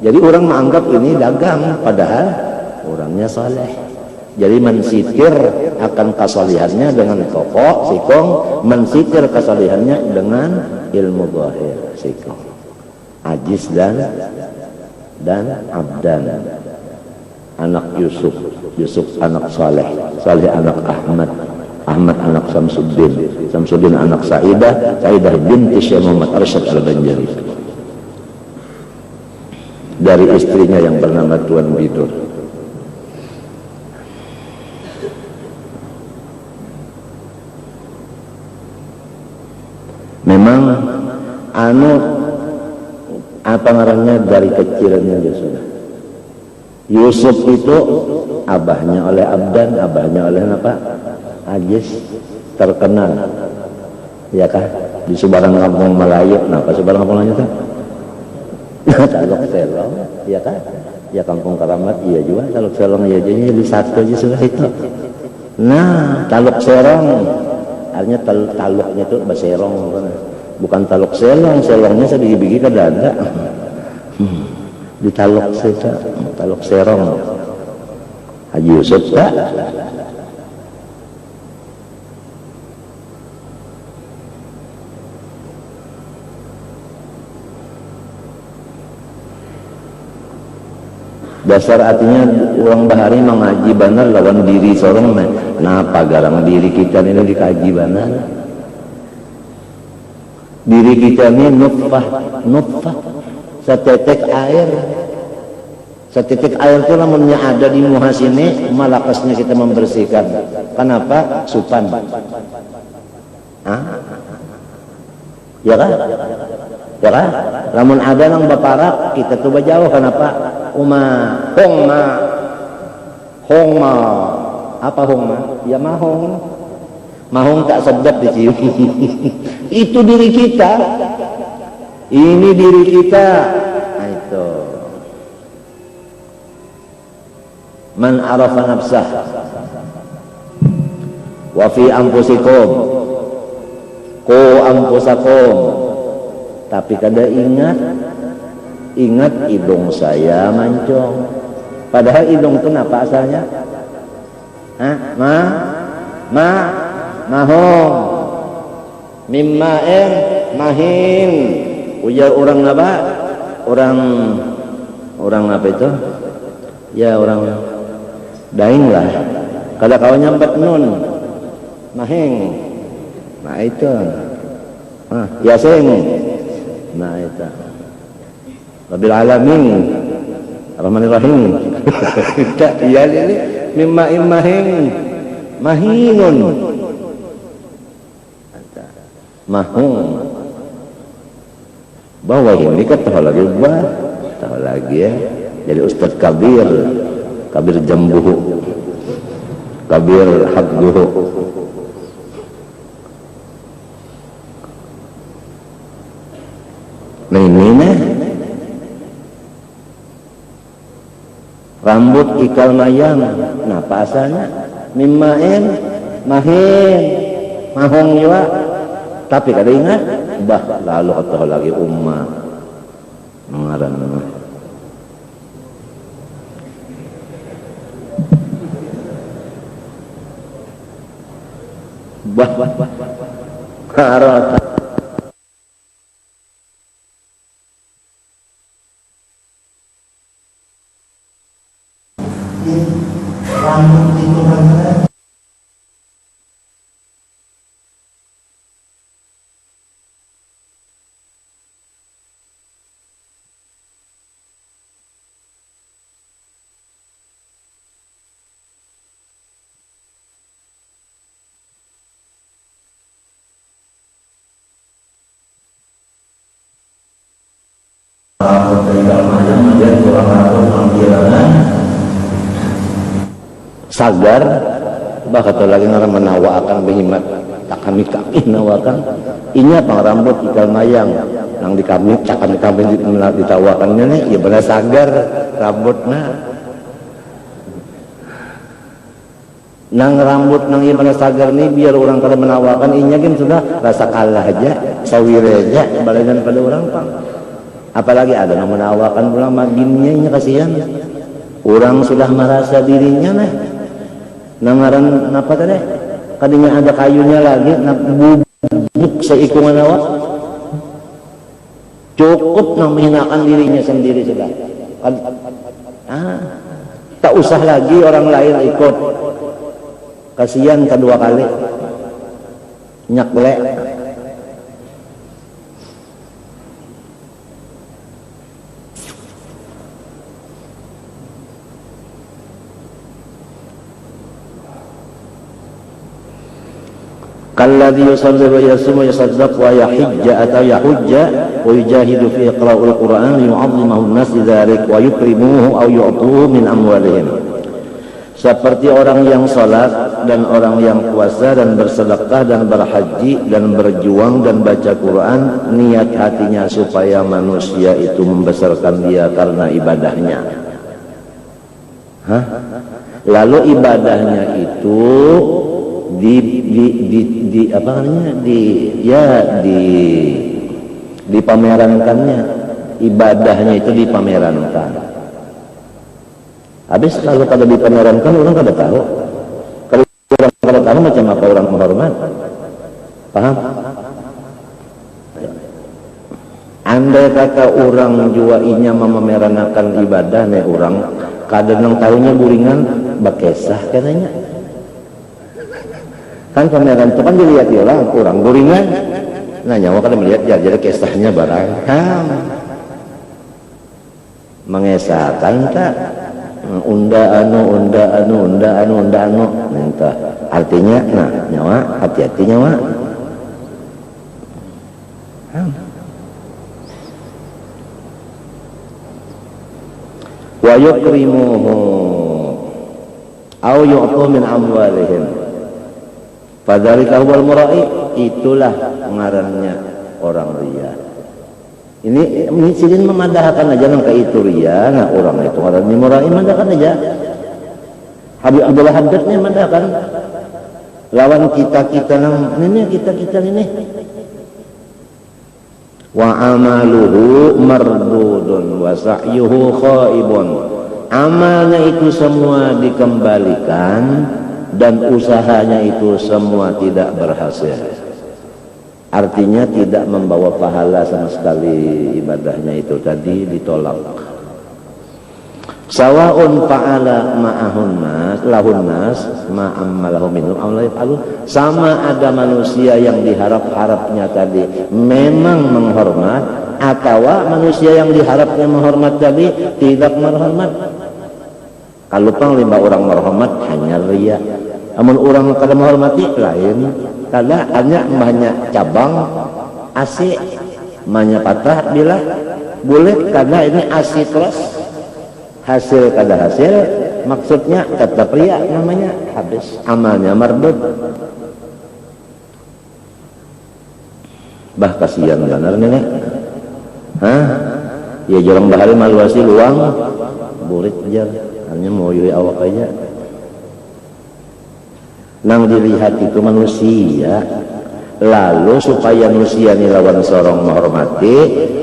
Jadi orang menganggap ini dagang padahal orangnya saleh. Jadi mensitir akan kesalihannya dengan toko sikong, mensitir kesalihannya dengan ilmu zahir sikong. Ajiz dan Abdan. Anak Yusuf anak Saleh, Saleh anak Ahmad anak Samsuddin anak Sa'idah binti Syekh Muhammad Arsyad Al-Banjari dari istrinya yang bernama Tuan Bidur. Memang apa ngarannya dari kecilnya dia sudah. Yusuf itu abahnya oleh Abdan, abahnya oleh apa? Aziz, terkenal. Ya kah? Di sebarang kampung Melayu. Kenapa sebarang kampung Melayu tuh? Taluk Selong, ya kah? Ya kampung Karamat, iya juga. Taluk Selong ya jadi di satu aja sudah itu. Nah, Taluk Serong, artinya taluknya itu baserong, bukan Taluk Selong. Selongnya sedikit-sedikit kada ada. Di Taluk Serong. Haji Yusuf tak? Dasar artinya orang bahari mengaji benar lawan diri seorang. Napa garang diri kita ini dikaji benar? Diri kita ini nutfah, setetek air. Setetek air itu namanya ada di muha sini, malakasnya kita membersihkan. Kenapa? Supan. Ya kan? Ya kan? Namun ada yang baparak, kita coba jauh. Kenapa? Hongma. Apa hongma? Ya mahong tak sedap dicium. Itu diri kita. Ini diri kita. Nah, itu. Man arafa nafsah wa fi anfusikum qu anfusakum. Tapi kada ingat hidung saya mancung. Padahal hidung itu apa asalnya? Mahong mimma'in mahin. Ujar orang apa? Orang apa itu? Ya orang daing lah. Kalau kau nyambat nun mahing. Nah itu. Yasing. Nah itu. Rabbil alamin Rahmanir Rahim. Iya ini mimma'in mahin. Mahinun. Mahung. Bahwa ini kan tahu lagi ya. Jadi Ustadz Kabir jambuhu, Kabir hadguhu. Nah ini nih rambut ikal mayang. Nah apa asalnya? Mimma'in mahin, mahong juga. Tapi kada ingat lalu atau lagi ummah mengaran nama karata rambut itu mana? Sagar bahkan lagi orang menawakan behimat tak kami nawakan ini apa rambut ikal mayang yang di kami ditawakannya nih ya benar sagar rambutnya nang rambut nang iya benar sagar nih biar orang kada menawakan inya kan sudah rasa kalah aja sawire aja baladan pada orang pang apalagi ada yang menawakan pulang maginnya inya kasihan orang sudah merasa dirinya nih nangaran apa tadi? Kadinya ada kayunya lagi, nak bubuk seikungan awak. Cukup nak menghinakan dirinya sendiri sudah. Tak usah lagi orang lain ikut. Kasihan kedua kali. Nyaklek. Kalladhi yusalli wa yasumu yasaddaq wa yahijja atau yahujja wa yujahidu fi iqra'ul Qur'an liyu'azzimahu an-nas bidzalik wa yukrimuhu aw yu'tuhu min amwalihim. Seperti orang yang salat dan orang yang puasa dan bersedekah dan berhaji dan berjuang dan baca Quran, niat hatinya supaya manusia itu membesarkan dia karena ibadahnya. Lalu ibadahnya itu dipamerankannya, ibadahnya itu dipamerankan. Habis kalau kada dipamerankan orang kada tahu. Kalau orang kada tahu macam apa orang menghormat. Paham? Andai kata orang jua inya memameranakan ibadah nih orang kadang tahunya buringan bakesah katanya. Kan pameran itu kan dilihat orang buringan. Nah nyawa kada melihat jadi kesahnya barang. Mengesahkan tak unda anu minta artinya nah nyawa hati-hati nyawa. Wa yukrimuhu au yu'tu min amwalihim fadzalika huwal mura'i, itulah ngarannya orang ria. Ini sidin memadahkan aja nang itu ria, nah orang itu ngarannya mura'i madahkan aja. Habib Abdullah Haddadnya madahkan lawan kita nang ini kita ini wa amaluhu mardudun wa sa'yuhu khaibun, amalnya itu semua dikembalikan dan usahanya itu semua tidak berhasil, artinya tidak membawa pahala sama sekali, ibadahnya itu tadi ditolak. Sawaun fa'ala ma'ahun nas lahun nas ma'ammalahu minhum amlayafalu, sama ada manusia yang diharap-harapnya tadi memang menghormat atau manusia yang diharapnya menghormat tadi tidak menghormat. Kalau panglima orang menghormat hanya ria, namun orang kada menghormati lain, kada hanya banyak cabang AC banyak patah bila boleh kada ini AC terus hasil kada hasil, maksudnya tetap ria namanya, habis amalnya mardud. Bah kasihan benar nenek. Ya jarang bahari maluasi luang burit jar hanya mau yui awak aja. Nang dilihat itu manusia, lalu supaya manusia ini lawan sorong menghormati,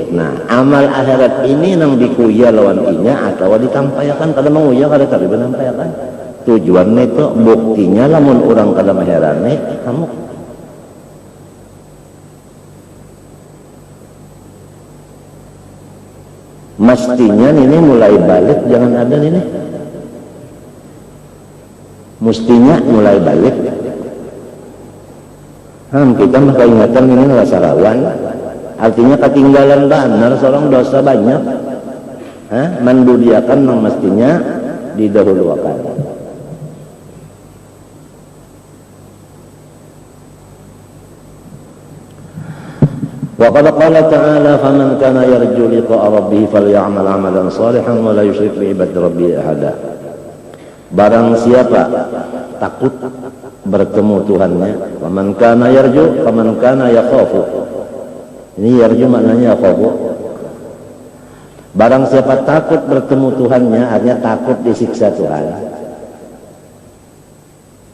nah amal akhirat ini nang dikuya lawan inya atau ditampayakan, kada menguya kada tadi menampayakan. Tujuannya itu buktinya lamun orang kada maherane kamu mestinya ini mulai balik, jangan ada ini mestinya mulai balik. Kita maka ingatan ini lasarawan, artinya ketinggalan benar seorang dosa banyak. Mendudiakan yang mestinya didahulukan. Wa qad qala ta'ala faman kana yarju liqa'a rabbih falyamal 'amalan shalihan wa la yusyrik bi ibadati rabbih ahada. Barang siapa takut bertemu Tuhannya, faman kana yarju faman kana yakhafu. Ini yarju maknanya yakhafu. Barang siapa takut bertemu Tuhannya, artinya takut disiksa Tuhan,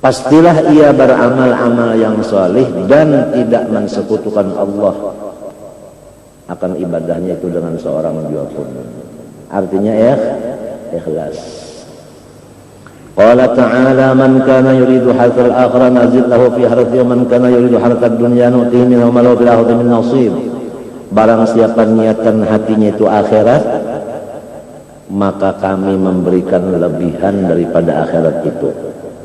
pastilah ia beramal-amal yang salih dan tidak mensekutukan Allah akan ibadahnya itu dengan seorang jua pun. Artinya ikhlas. Qala ta'ala man kana yuridu harthal akhirah nazid lahu fi harthi wa man kana yuridu harthad dunya nu'tihi minhu ma lahu fil akhirati min nasib. Barang siapa niatan hatinya itu akhirat, maka kami memberikan lebihan daripada akhirat itu.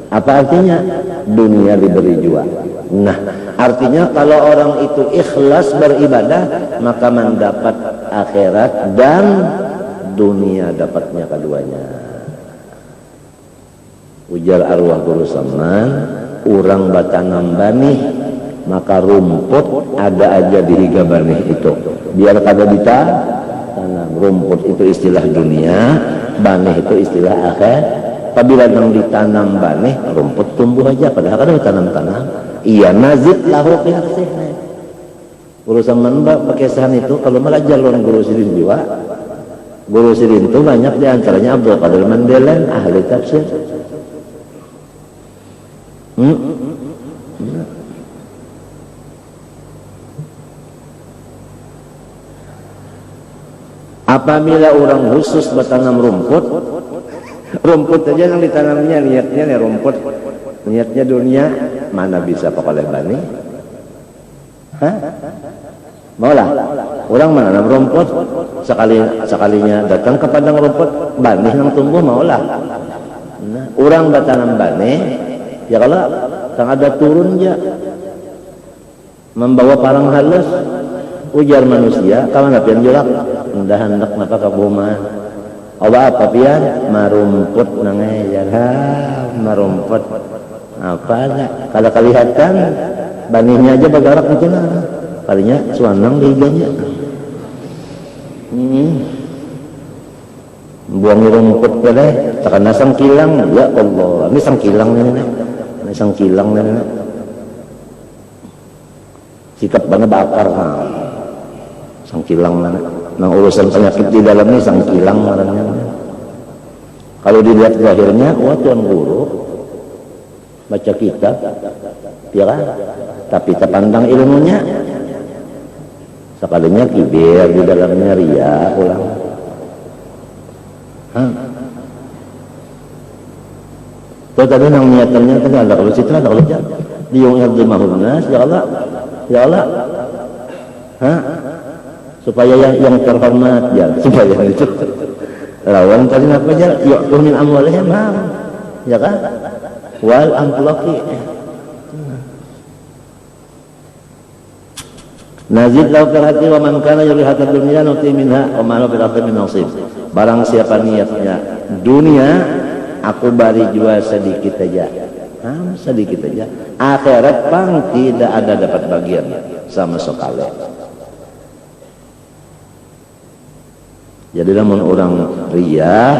Apa artinya? Dunia diberi jua. Nah, artinya kalau orang itu ikhlas beribadah, maka mendapat akhirat dan dunia dapatnya keduanya. Ujar arwah Guru Saman, orang batanam banih, maka rumput ada aja di higa banih itu. Biar kada ditanam. Rumput itu istilah dunia, banih itu istilah akhir. Apabila nang ditanam banih, rumput tumbuh aja. Padahal kada ditanam-tanam. Iya nazid lahu fi harsihi. Guru Saman pakesahan itu kalau belajar lawan Guru Sirin juga. Guru Sirin itu banyak diantaranya Abdul Qadir Mandelen, ahli tafsir. Apabila orang khusus bertanam rumput, Rumput aja yang ditanamnya niatnya nih rumput, niatnya dunia, mana bisa pakai bani? Hah? Maulah orang menanam rumput sekalinya datang ke padang rumput bani yang tumbuh maulah. Nah, orang bertanam bani ya kalau ada turun ya membawa parang halus ujar manusia kawan apian julak udah hendak napa ka boma oba apa pian marumput nangejar marumput apa ada kalau kelihatan baninya aja bergerak itu nah kalinya suanang di higanya buang rumput pada karena sangkilang ya Allah ini sangkilang ini sangkilang ini sikap mana bakar sangkilang mana nah urusan penyakit di dalam ini sangkilang marahnya kalau dilihat lahirnya wah tuan guru baca kitab ya kan tapi terpandang ilmunya sekalinya kibir di dalamnya ria ulang tuh tadi yang niatannya tadi ada kalau situ ada kalau jatuh diung yadzimahunnas ya Allah supaya yang terhormat ya supaya itu lawan tadi apa aja yu'tuh min amwalihim ya kan wal amplaki nazid lau karhati wa man kana yurihatad dunya nuti minha wa ma lahu bil akhirati min nasib barang siapa niatnya dunia aku bari jual sedikit aja sedikit aja akhirat pang tidak ada dapat bagian sama sekali. Jadi namun orang ria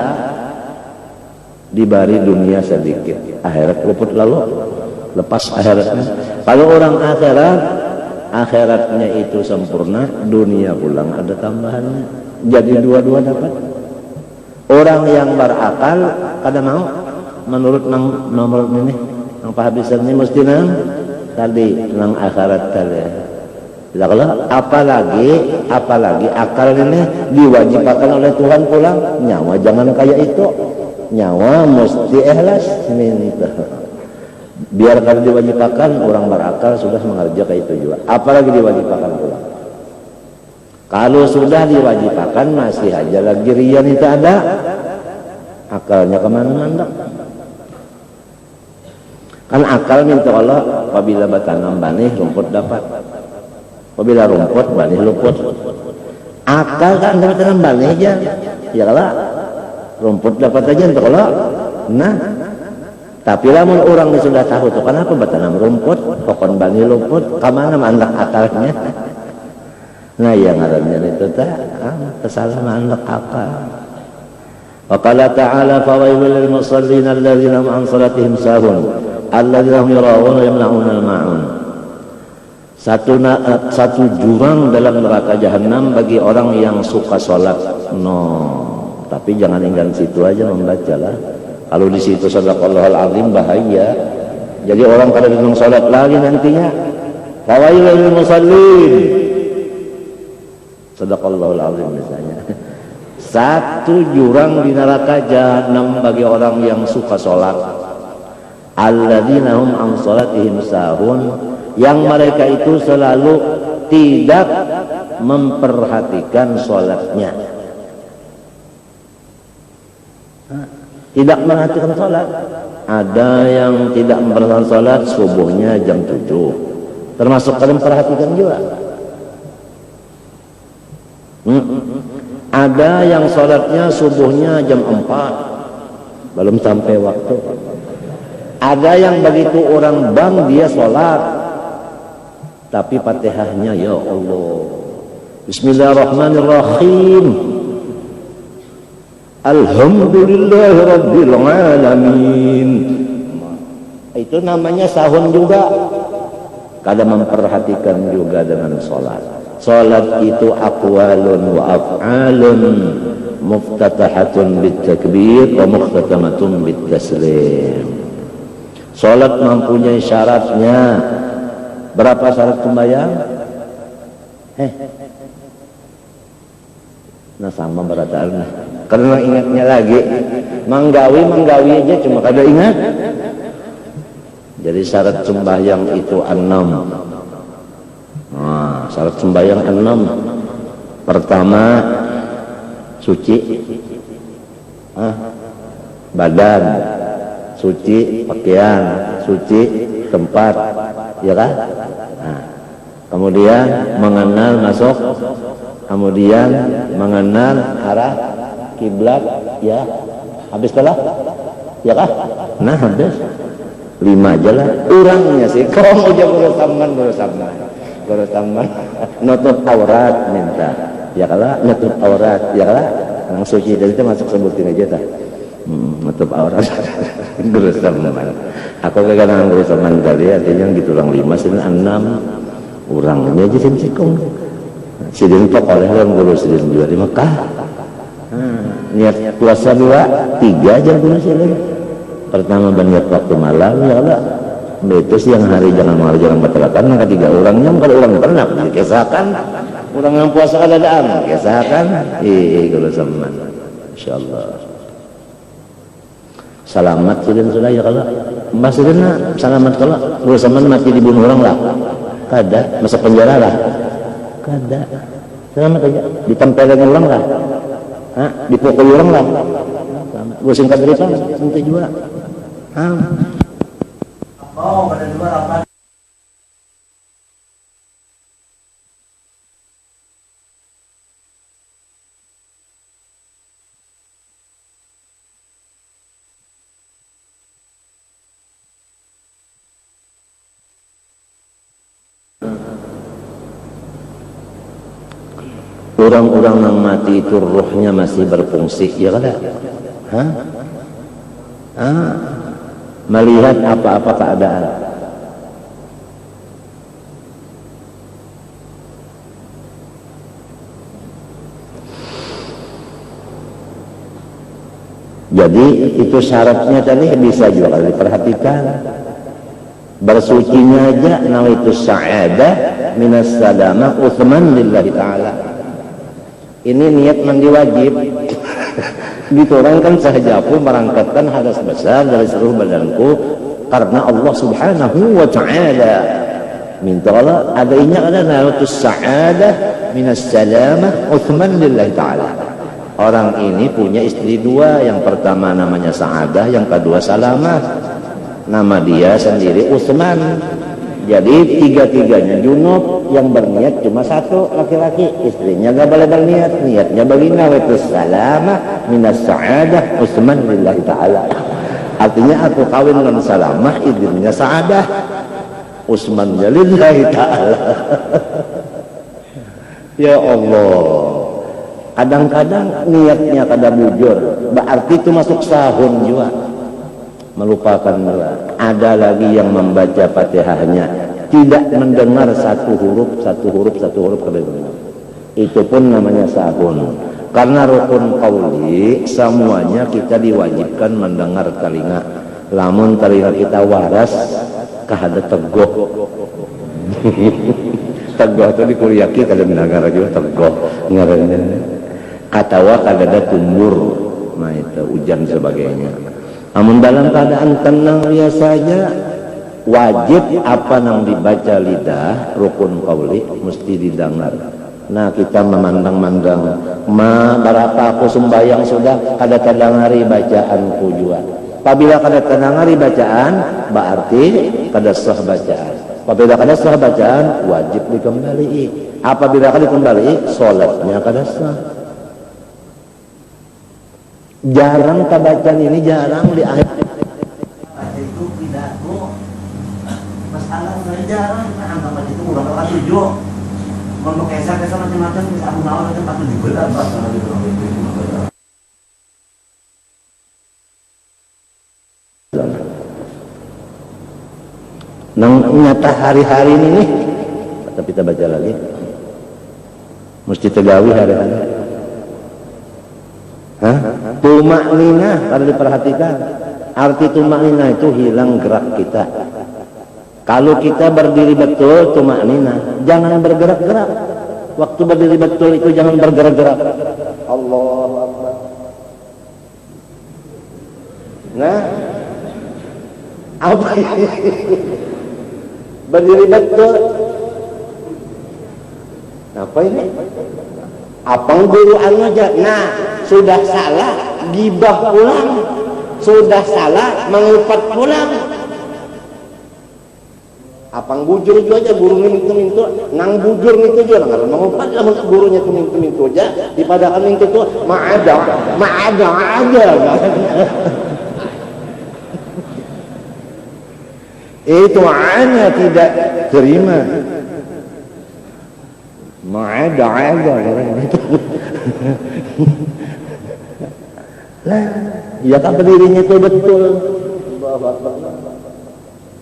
dibari dunia sedikit akhirat luput lalu lepas akhiratnya. Kalau orang akhiratnya itu sempurna dunia pulang ada tambahannya jadi dua-dua dapat. Orang yang berakal kada mau menurut nomor ini yang penghabisan ini mesti nang tadi nang akhirat tadi. Kalau apalagi akal ini diwajibkan oleh Tuhan pulang nyawa jangan kayak itu nyawa mesti ikhlas minta biar kalau diwajibkan orang berakal sudah mengerjakan itu juga apalagi diwajibkan pulang kalau sudah diwajibkan masih aja lagi rian itu ada akalnya kemana-mana kan akal minta Allah apabila batanam banih rumput dapat apabila rumput banih luput akal kan dapat tanam banih aja ya kalau rumput dapat aja untuk Allah nah tapi lamun orang yang sudah tahu tuh kenapa batanam rumput pokon banih luput kemana mandak akalnya nah yang ngarannya itu tak kesalahan mandak akal wa qala ta'ala fawailul lil musallin alladzina hum an salatihim sahun alladzina hum yura'un wa yamna'un al-ma'un satu jurang dalam neraka jahanam bagi orang yang suka sholat tapi jangan enggan situ aja membaca lah kalau di situ sadaqallahul azim bahaya jadi orang kada bingung sholat lagi nantinya fawailul lil musallin sadaqallahul azim misalnya satu jurang di neraka jahanam bagi orang yang suka sholat alladzina hum an salatihim sahun yang mereka itu selalu tidak memperhatikan sholatnya tidak memperhatikan sholat ada yang tidak memperhatikan sholat subuhnya jam 7 termasuk kalian memperhatikan juga ada yang sholatnya subuhnya jam 4 belum sampai waktu ada yang begitu orang bang dia sholat tapi Fatihahnya ya Allah Bismillahirrahmanirrahim Alhamdulillahirabbil alamin itu namanya sahun juga kada memperhatikan juga dengan sholat itu aqwalun wa af'alun muftatahatun bitakbir wa mukhtatamatun bitaslim sholat mempunyai syaratnya. Berapa syarat sembahyang? Nah sama berataan karena ingatnya lagi. Manggawi aja cuma kada ingat. Jadi syarat sembahyang itu 6. Nah, syarat sembahyang 6. Pertama, suci badan, suci pakaian, suci tempat, ya kan? Nah, kemudian mengenal masuk, kemudian mengenal arah kiblat, ya. Habis telah, ya kan? Nah, habis 5 aja lah. Urangnya sih, kau udah guru taman, nutup aurat minta, ya kalah, nutup aurat, ya kalah. Yang suci dari itu masuk sebutin aja tak. Nutup aurat, guru taman. Aku kadang guru taman kali, artinya gitu orang 5, sini 6. Urangnya aja simsikung. Sidin pak oleh orang guru sidin juga di Mekah. Niat puasa 2, 3 aja guru sidin. Pertama berniat waktu malam, ya Allah. Itu siang hari jangan malam jangan batalkan. Yang ketiga orangnya kalau orang pernah kisahkan orang yang puasa keadaan kisahkan. Kalau zaman, insyaallah. Selamat sudah ya kalau Mbak sudah selamat kalau guru zaman mati dibunuh orang lah. Kada masa penjara lah. Kada. Selamat aja ditempelin orang lah. Dipukul orang lah. Gue singkat cerita nanti juga. Pada dua apa? Orang-orang yang mati itu ruhnya masih berfungsi, ya kan? Melihat apa-apa keadaan. Jadi itu syaratnya tadi bisa juga diperhatikan. Bersucinya aja nawaitus sa'adah minas salamah uthman lillahi ta'ala. Ini niat mandi wajib. Gitu orang kan sahaja aku merangkatkan hadas besar dari seluruh badanku karena Allah subhanahu wa ta'ala. Minta Allah adanya ada nawaitus sa'adah minas salamah uthman lillahi ta'ala. Orang ini punya istri 2, yang pertama namanya Sa'adah, yang kedua Salamah. Nama dia sendiri Utsman. Jadi 3-3-nya junub, yang berniat cuma 1 laki-laki, istrinya gak boleh berniat, niatnya bagi nawaitus salamah minas Sa'adah Utsman lillahi ta'ala. Artinya aku kawin dengan Salamah, istrinya Sa'adah, Utsmannya lillahi ta'ala. Ya Allah. Kadang-kadang niatnya kada bujur, berarti itu masuk sahun juga, melupakan juga. Ada lagi yang membaca Fatihahnya tidak mendengar satu huruf kada dengar. Itu pun namanya sahun. Karena rukun qauli semuanya kita diwajibkan mendengar telinga. Lamun telinga kita waras kahada teguh. Teguh itu dikuliaki kada mendengar juga teguh ngaranna. Katawa kadada tumbur, nah itu hujan sebagainya. Namun dalam keadaan tenang dia saja, wajib apa yang dibaca lidah rukun qauli mesti didengar. Nah kita memandang-mandang, berapa aku sembahyang sudah kada terdengari bacaanku juga. Apabila kada terdengari bacaan, berarti kada sah bacaan. Apabila kada sah bacaan, wajib dikembali. Apabila kada dikembali, sholatnya kada sah. Jarang bacaan ini jarang di akhir. Itu pidato. Masalah saya jarang anggap itu kurang orang 7. Ngomong kisah-kisah macam-macam bisa aku nawan aja patut dibelah Pak kalau itu. Nang nyata hari-hari ini nih, tapi kita baca lagi. Mesti tegawi hari-hari. Tumak nina kalau diperhatikan, arti tumak nina itu hilang gerak kita. Kalau kita berdiri betul tumak nina, jangan bergerak-gerak. Waktu berdiri betul itu jangan bergerak-gerak. Allahu Akbar. Nah, apa ini? Berdiri betul. Apa ini? Apang guru anu aja. Nah, sudah salah gibah pulang. Sudah salah mengupat pulang. Apang bujur juga aja guru mintu nang bujur itu juga nang mengupat lah gurunya tuh mintu aja daripada kan mintu tuh maada aja kan. Itu hanya tidak terima. Maada orang itu. Lah, ya kan berdirinya itu betul.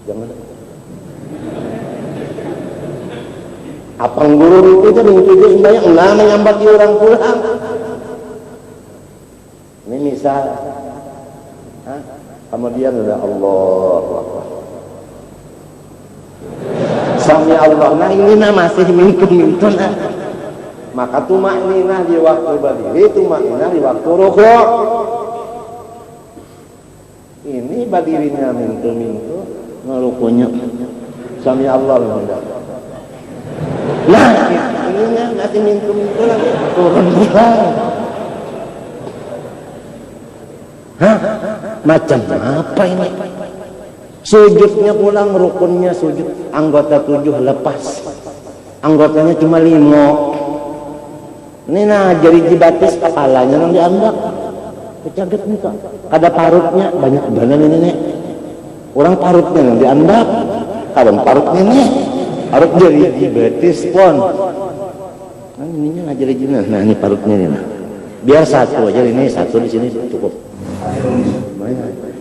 Jangan. Apang guru itu mintu sembahyang lah menyambati orang pulang. Ini misal. Kemudian ada Allah. Sami Allah. Nah ini masih mintu nah. Maka tumakninah di waktu berdiri, tumakninah di waktu rukuk. Ini berdirinya mintu ngerukunya Sami Allah menghadap. Nah, ininya masih mintu lagi turun pulang. Hah? Macam apa ini? Sujudnya pulang, rukunnya sujud. Anggota 7 lepas. Anggotanya cuma 5. Ini nah jari jibatis kepalanya yang diambak. Kecaget nih kok. Ada parutnya banyak benar ini nih. Orang parutnya yang diambak. Kadang parutnya nih. Parut jari jibatis pon. Nah ininya ngajari jinak. Nah ini parutnya nih. Nah. Biar satu aja ini satu di sini cukup.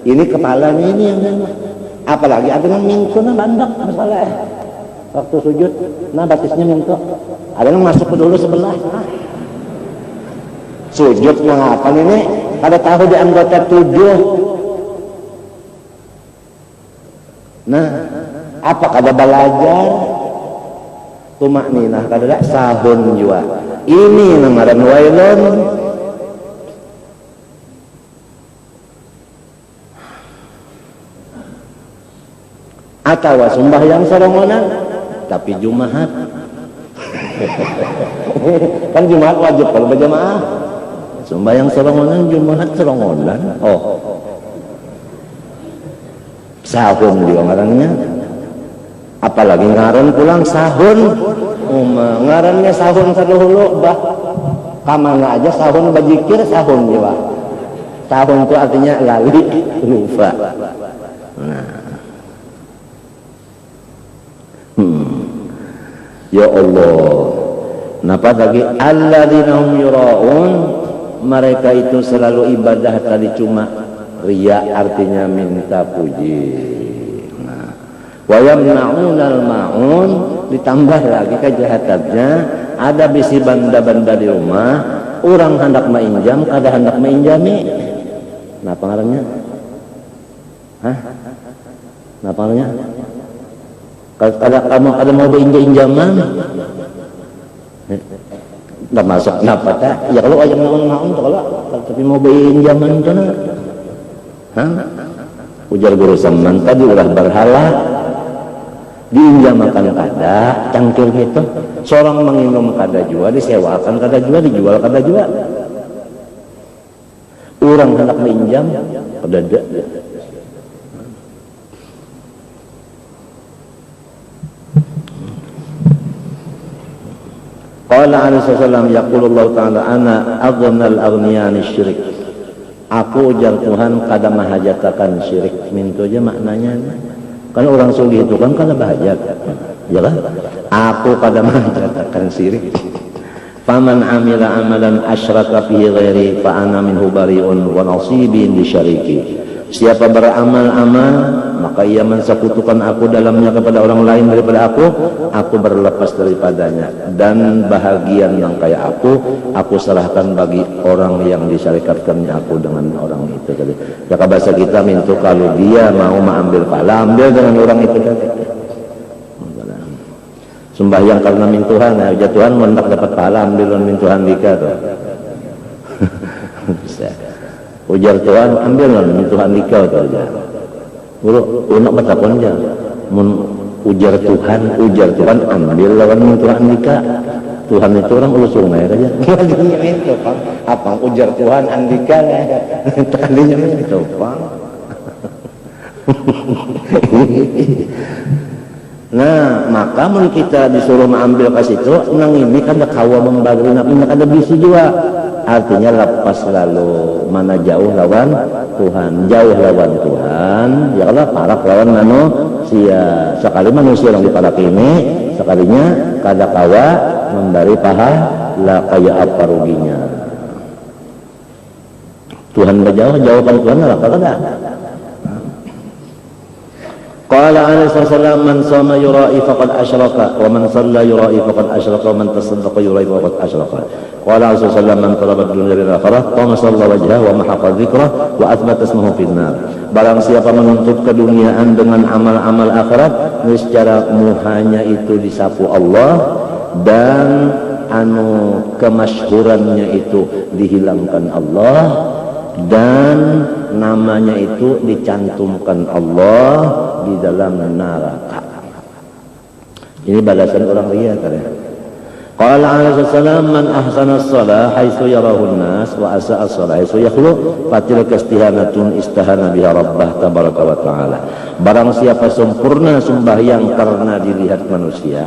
Ini kepalanya ini yang diambak. Apalagi ada yang mintu nah bandak masalah. Waktu sujud, nah batisnya mintu. Ada yang masuk ke dulu sebelah. Sujud yang apa ini? Kada tahu di anggota 7. Nah, apa kada belajar? Tumakninah kada sahun juga. Ini namaran wailun. Atau sembahyang sorongonan tapi Jumaat. Kan Jumaat wajib kalau berjamaah. Sembahyang sorongonan Jumaat sorongonan. Oh. Sahun juga ngarannya. Apalagi ngaran pulang sahun. Ngarannya sahun saduhulu bah. Kamana aja sahun bajikir sahun juga. Sahun itu artinya lali lupa. Nah. Ya Allah. Napa lagi alladzina hum yura'un, mereka itu selalu ibadah tadi cuma riya artinya minta puji. Nah, wa yamna'unal ma'un, ditambah lagi kejahatannya ada bisi banda-banda di rumah, orang hendak mainjam kada hendak mainjami. Napa ngarannya? Hah? Napa ngarannya? Kalau kamu ada mau berinjam-injaman, nggak masuk kenapa tak? Ya kalau ayam naon kalau tapi mau berinjaman itu nak, ujar guru Saman tadi ulah berhala, diinjamakan kada, cangkir gitu, seorang menginum kada juga, disewakan kada juga, dijual kada juga, orang hendak menginjam, kada ada. Qala alaihi wasallam yaqulullahu ta'ala ana aghnal aghniyani syirik. Aku ujar Tuhan kada mahajatakan syirik. Mintu aja maknanya. Kan orang sugih itu kan kada bahajat. Ya kan? Aku kada mahajatakan syirik. Faman amila amalan asyraka fihi ghairi fa ana minhu bari'un wa nasibin li syariki. Siapa beramal-amal maka ia mensekutukan aku dalamnya kepada orang lain daripada aku berlepas daripadanya, dan bahagian yang kayak aku serahkan bagi orang yang disyarikatkannya aku dengan orang itu tadi. Ya bahasa kita mintu kalau dia mau mengambil pahala, ambil dengan orang itu tadi. Sembahyang karena mintuhan, ya Tuhan mendak dapat pahala, ambil dengan mintuhan dika tuh. Bisa. Ujar Tuhan, ambil lah Tuhan nikah tu aja. Guru, nak bertakon aja. Ujar Tuhan, ambil lawan Tuhan nikah. Tuhan itu orang ulu sungai aja. Tadinya itu Pak. Apa ujar Tuhan andika ya. Tadinya itu Pak. Nah, maka mun kita disuruh mengambil ke situ, nang ini kan ada kawa membagi, nak ada bisi juga. Artinya lepas lalu mana jauh lawan Tuhan, jauh lawan Tuhan, ya Allah parak lawan manusia. Sekali manusia yang diparak ini, sekalinya kada kawa memberi pahala kayak apa ruginya. Tuhan berjauh, jawaban Tuhan apa kada? Qala alaihi wasallam man sama yura'i faqad asyraka wa man shalla yura'i faqad asyraka wa man tasaddaqa yura'i faqad asyraka. Qala alaihi wasallam man talaba dunya bil akhirah tamasalla wajhahu wa mahaqa dzikrah wa athbata ismahu fin nar. Barang siapa menuntut keduniaan dengan amal-amal akhirat, secara muhanya itu disapu Allah dan kemasyhurannya itu dihilangkan Allah dan namanya itu dicantumkan Allah di dalam neraka. Ini balasan orang ria kan. Qala alaihi wasallam man ahsana as-salah haitsu yarahu an-nas wa asa'a as-salah haitsu yakhlu fatilka istihanatun istahana biha rabbah tabaraka wa taala. Barang siapa sempurna sembahyang karena dilihat manusia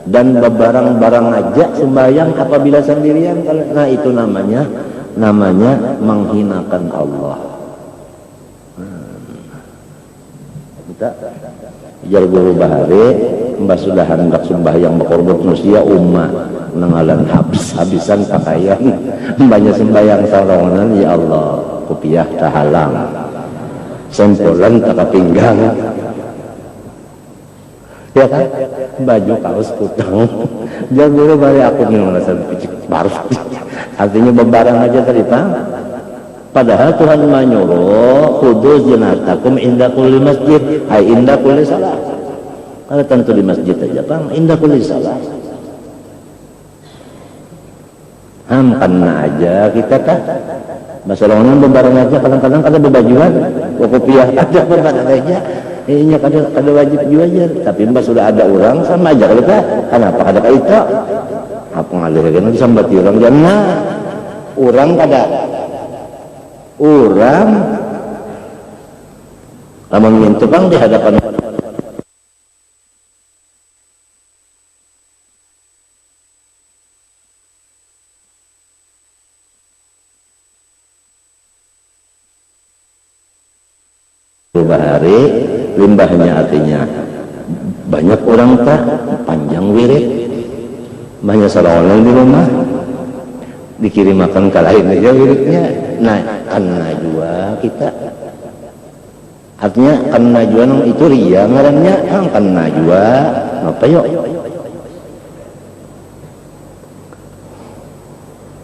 dan bebarang-barang aja sembahyang apabila sendirian, nah itu namanya menghinakan Allah. Kita jar guru bahari mbah sudah hendak sembahyang berkorban manusia umat nengalan habisan pakaian mbahnya sembahyang sarongan, ya Allah kopiah tahalang sempolan tak pinggang ya kan, baju kaos kutang jar guru bahari aku minum rasa picik baru. Artinya bebarang aja tadi Pak. Padahal Tuhan menyuruh khudu zinatakum inda kulli masjid, ay inda kulli salat. Kalau tentu di masjid aja Pak, inda kulli salat. Kena aja kita kan. Masalahnya bebarang aja kadang-kadang kada bebajuan, kopiah ada bebarang aja. Ini kada wajib juga aja. Tapi mbak sudah ada orang sama aja kalau kita. Kenapa kada kaita? Apa ngalirkan disambati orang jannah orang kada orang lamun ngintupang di hadapan bahari limbahnya artinya banyak orang tak panjang wirid banyak salah di rumah dikirim makan ke lain aja wiridnya. Nah kena juga kita artinya kena juga nang itu ria ngarannya kena juga apa yuk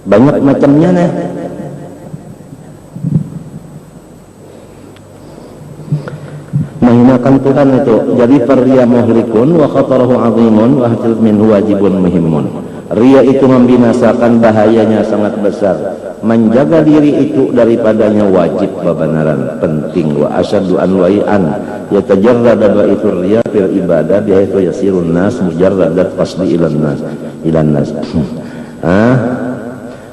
banyak macamnya nih. Menghinakan Tuhan itu jadi farriya muhlikun wa khatarahu azimun wa hasil minhu wajibun muhimun. Ria itu membinasakan, bahayanya sangat besar. Menjaga diri itu daripadanya wajib bebenaran penting. Wa asyaddu anwa'ian yatajarrada ba'itur riya fil ibadah bihaitsu yasirun nas mujarradat qasdi ilan nas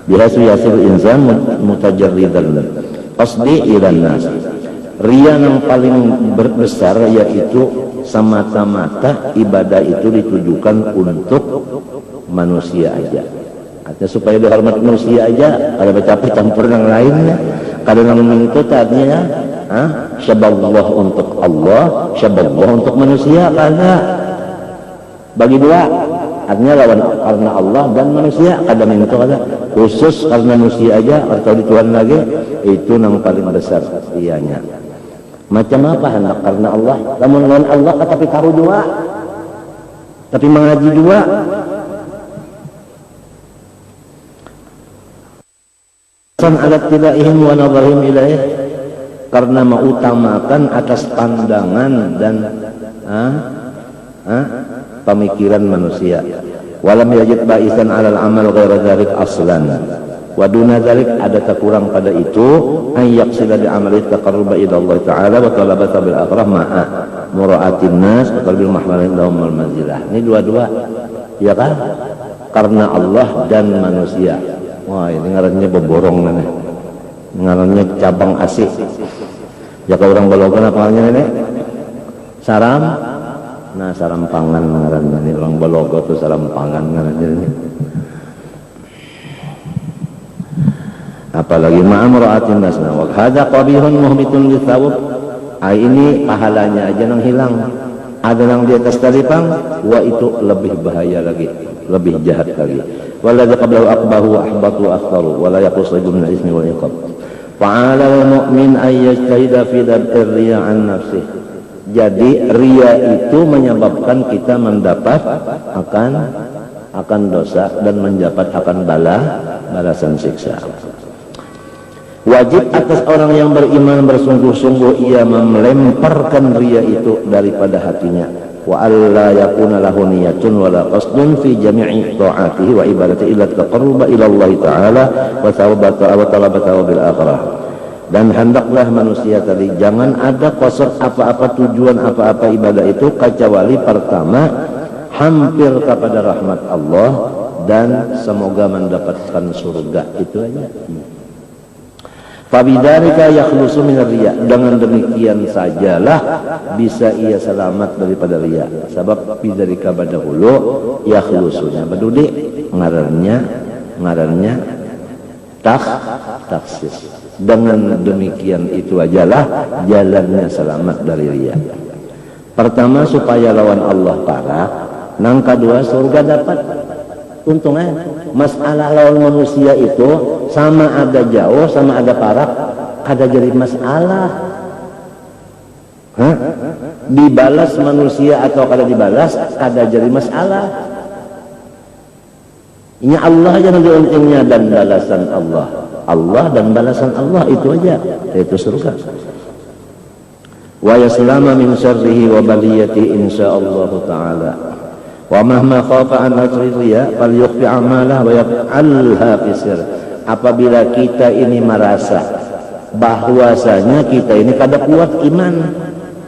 bihaitsu yasirul insan mutajarridan qasdi ilan nas. Ria yang paling besar yaitu semata-mata ibadah itu ditujukan untuk manusia aja. Artinya supaya dihormat manusia aja, ada bercampur campur yang lainnya. Kadang itu tadinya syaballah untuk Allah, syaballah untuk manusia, karena bagi dua. Artinya lawan karena Allah dan manusia, kadang itu ada khusus karena manusia aja atau di Tuhan lagi, itu yang paling besar ianya. Macam apa hendak karena Allah? Namun lawan Allah tapi tahu juga, tapi mengaji juga. Alat tilaihim wa nadharihim ilaih, karena mengutamakan atas pandangan dan pemikiran manusia. Walam yajid ba'isan alal amal ghaira dzalik aslan, Wa duna dzalik ada kurang pada itu ayyak sila bi amali taqarruba ila Allah taala wa talabata bil akhirah ma'a mura'atin nas wa qalbil mahmalin lahum al manzilah. Ini dua-dua ya kan? Karena Allah dan manusia. Wah, ini ngarannya beborong nih. Ngarannya cabang asik. Ya kalau orang Balogan apa namanya nenek? Saram. Nah, saram pangan ngarannya ini orang Balogo tuh saram pangan ngarannya ini. Apalagi ma'amra'atin nasna wa hadza qabihun muhmitun litsawab. Ini pahalanya aja nang hilang. Ada yang di atas talipang, wa itu lebih bahaya lagi, lebih jahat lagi. Waladzi qablahu aqbahu wa ahbatu wa akhtaru wa la yaqsidu min al-ismi wal iqab. Fa'ala al-mu'min ay yajtahida fi dab'ir riya an nafsihi. Jadi riya itu menyebabkan kita mendapat akan dosa dan mendapat akan balasan siksa. Wajib atas orang yang beriman bersungguh-sungguh ia melemparkan riya itu daripada hatinya. Wa alla yakuna lahu niyatun wala qasdun fi jami'i ta'atihi wa ibadati illa taqarruba ila Allah taala wa thawabata wa talabata bil akhirah. Dan hendaklah manusia tadi jangan ada qasad apa-apa tujuan apa-apa ibadah itu kecuali pertama hampir kepada rahmat Allah dan semoga mendapatkan surga, itu aja. Fabidzalika yakhlusu min riya. Dengan demikian sajalah bisa ia selamat daripada riya. Sebab bidzalika badahulu yakhlusunya badudi ngarannya taksis. Dengan demikian itu ajalah jalannya selamat dari riya. Pertama supaya lawan Allah parah, nang kedua surga dapat. Untungnya masalah lawan manusia itu sama ada jauh sama ada parak, ada jadi masalah. Dibalas manusia atau kada dibalas, ada jadi masalah. Ini Allah yang diuntingnya dan balasan Allah. Allah dan balasan Allah itu aja, yaitu surga. Wa yaslama min syarrihi wa baliyati insyaallah taala. Wa mahma khafa an atriya falyukhfi amalah wa yaf'alha fi sir. Apabila kita ini merasa bahwasanya kita ini kada kuat iman,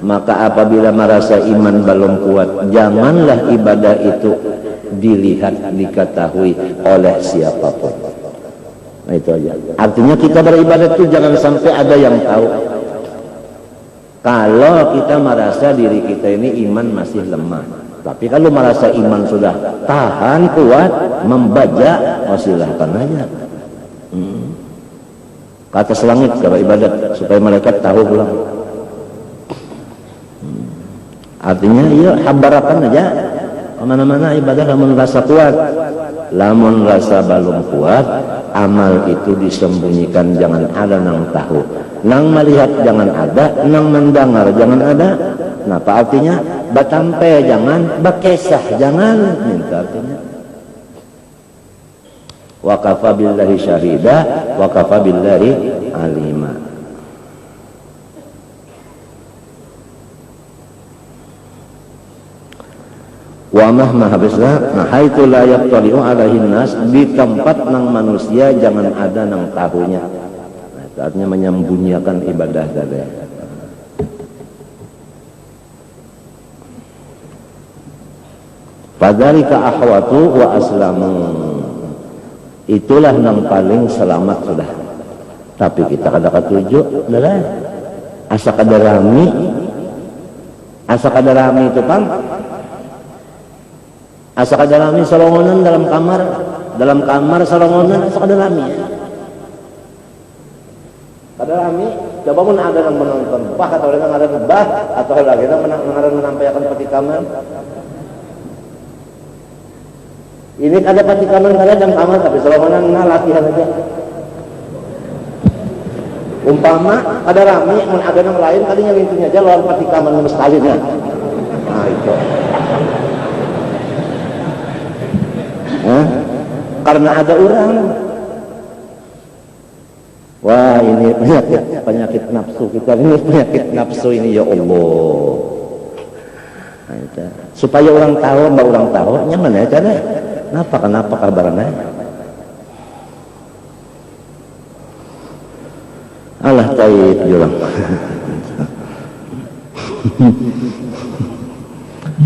maka apabila merasa iman belum kuat, janganlah ibadah itu dilihat, diketahui oleh siapapun. Nah, itu aja. Artinya kita beribadah itu jangan sampai ada yang tahu. Kalau kita merasa diri kita ini iman masih lemah. Tapi kalau merasa iman sudah tahan kuat, membaca, oh silahkan aja. Ke atas langit kalau ibadat supaya malaikat tahu pulang. Artinya iya habarakan aja. Kemana-mana ibadah lamun rasa kuat. Lamun rasa belum kuat, amal itu disembunyikan, jangan ada nang tahu. Nang melihat jangan ada, nang mendengar jangan ada. Nah, apa artinya? Batampe jangan, bakesah jangan, minta artinya. Wa kafa billahi syahida, wa kafa billahi alima. Wa mahma habislah, nah haitu la yaqtali'u alaihi nas, di tempat nang manusia jangan ada nang tahunya. Nah, itu artinya menyembunyikan ibadah tadi. Fadzalika ahwatu wa aslamu. Itulah yang paling selamat sudah. Tapi kita kada ketujuh, adalah asa kada rami. Asa kada rami itu kan? Asa kada rami salongonan dalam kamar salongonan asa kada rami. Kada rami, coba pun ada yang menonton bah atau ada yang ada bah atau lagi yang menampilkan peti kamar. Ini ada patikaman kada dalam kamar tapi selamanan latihan aja. Umpama ada rami mun ada yang lain tadinya intinya aja lawan patikaman mustahilnya. Nah itu. Karena ada orang. Wah ini penyakit nafsu kita ini penyakit nafsu ini ya Allah. Nah, itu. Supaya orang tahu, nyaman ya cara. Kenapa kabarnya? alah taib jurang.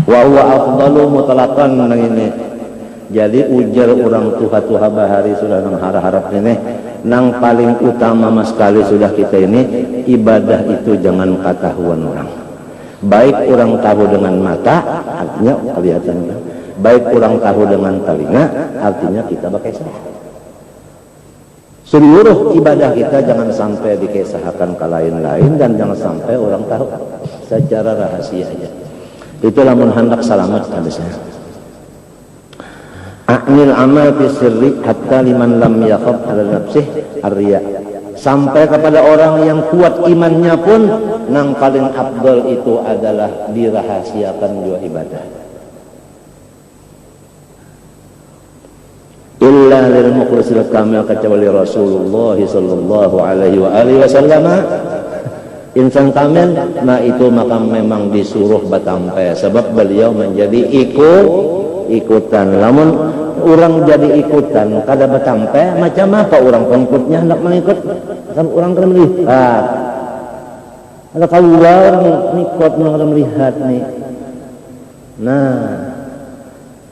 Wa huwa afdalu mutlaqan nang ini. Jadi ujar orang tuha bahari sudah nang harap ini nang paling utama mas sekali sudah kita ini ibadah itu jangan ketahuan orang. Baik orang tahu dengan mata artinya kelihatan, baik orang tahu dengan telinga artinya kita berkisah. Seluruh ibadah kita jangan sampai dikisahkan ke lain-lain dan jangan sampai orang tahu secara rahasia aja. Itulah hendak selamat habisnya. A'nil amal fi sirri hatta liman lam yakhaf ala nafsih ar-riya. Sampai kepada orang yang kuat imannya pun nang paling afdal itu adalah dirahasiakan juga ibadah. Illa lil mukhlisil kamil kecuali Rasulullah sallallahu alaihi wa alihi wasallam. Insan kamil nah itu maka memang disuruh batampai sebab beliau menjadi ikutan. Namun orang jadi ikutan kada batampai macam apa orang pengikutnya hendak mengikut kan orang kada melihat. Ada keluar orang ikut kada melihat nih. Nah,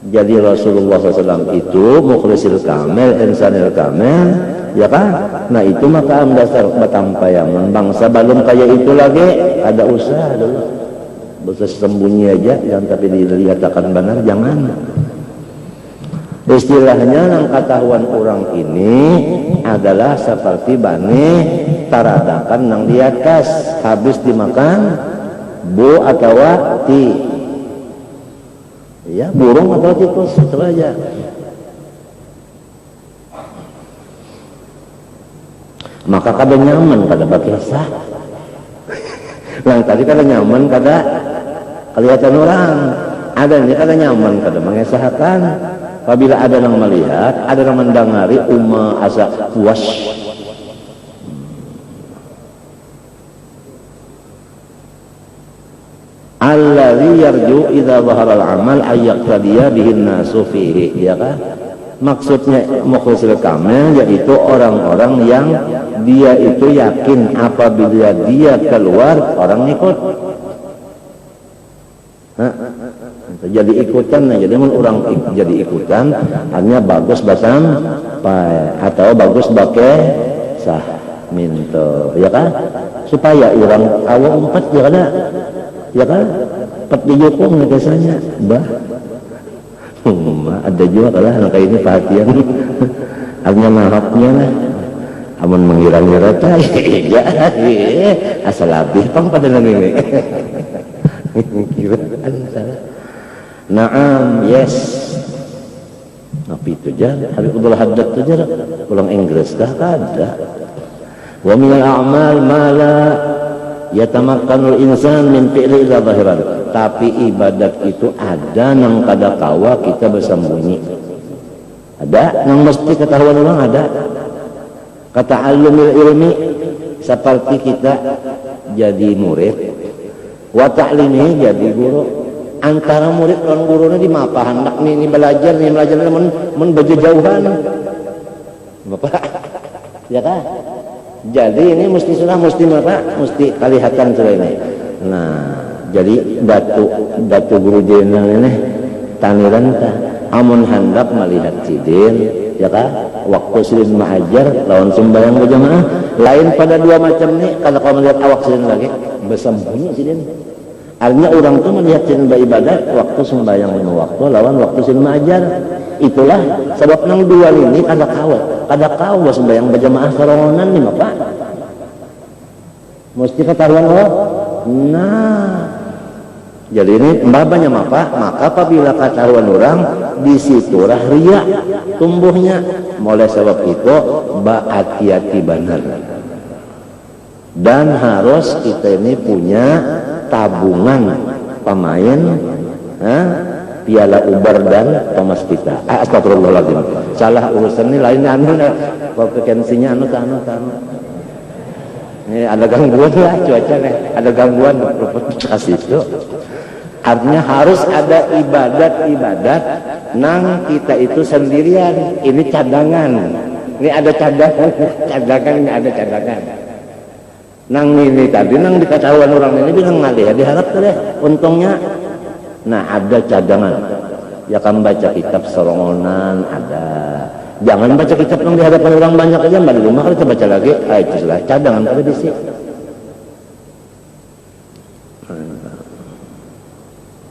jadi Rasulullah SAW itu mukhlisil kamil, insanil kamil, ya kan? Nah itu maka dasar batampayan. Bangsa belum kayak itu lagi, ada usaha dulu. Bisa sembunyi aja, jangan tapi dilihatkan benar, jangan. Istilahnya yang ketahuan orang ini adalah seperti bani taradakan yang di atas habis dimakan bu atau ti. Ya, burung atau tikus itu aja. Maka kada nyaman kada bakisah. Yang tadi kada nyaman kada kelihatan orang. Ada ini kada nyaman kada mengesahkan. Apabila ada yang melihat, ada yang mendengari asa puas. Alladzi yarju idza dhahara al-amal ay yaqtadiya bihin nasu fihi, ya kan? Maksudnya mukhlisul kamil yaitu orang-orang yang dia itu yakin apabila dia keluar orang ikut. Jadi ikutan, jadi orang jadi ikutan hanya bagus basam atau bagus pakai sah minto, ya kan? Supaya orang awal empat ya kan? Empat dijukung biasanya, bah. Ada juga kalau anak ini perhatian, hanya maafnya lah. Amun mengira-ngira ya, asal habis pang pada ini. Kiraan salah. Naam, yes. Tapi itu aja, hari Abdul Haddad itu aja, pulang Inggris dah ada. Wa minal a'mal ma la yatamakkanul insan min fi'li illa zahiran. Tapi ibadat itu ada nang kada kawa kita bersembunyi. Ada nang mesti ketahuan orang ada. Kata alumil ilmi seperti kita jadi murid, wa ta'limi jadi guru. Antara murid dan gurunya di mapa hendak nih belajar men berjauhan. Bapak, ya kan? Jadi ini mesti kelihatan sudah ini. Nah, jadi datu guru jenderal ini taniran ta amun hendak melihat sidin, ya kan? Waktu sidin mengajar lawan sembahyang berjamaah lain pada dua macam nih. Kalau kau melihat awak sidin lagi bersembunyi sidin. Artinya orang itu melihat sidin beribadat waktu sembahyang lima waktu lawan waktu sidin mengajar. Itulah sebab nang dua ini kada kawat sembahyang berjamaah karongan nih Bapak. Mesti ketahuan Allah. Nah, jadi ini mbabanya maka apabila ketahuan orang di situlah riya tumbuhnya. Oleh sebab itu hati-hati benar. Dan harus kita ini punya tabungan pemain piala ubar dan Thomas kita. Astagfirullahaladzim. Salah urusan ini lain frekuensinya anu. Ini ada gangguan lah cuaca nih. Ada gangguan kasih itu. Artinya harus ada ibadat nang kita itu sendirian. Ini cadangan. Ini ada cadangan, ini ada cadangan. Nang ini tadi nang diketahuan orang ini bilang ngalih diharap deh untungnya. Nah ada cadangan ya kan baca kitab sorongonan ada, jangan baca kitab yang di hadapan orang banyak aja balik rumah kalau kita baca lagi itu sudah cadangan pada di sini.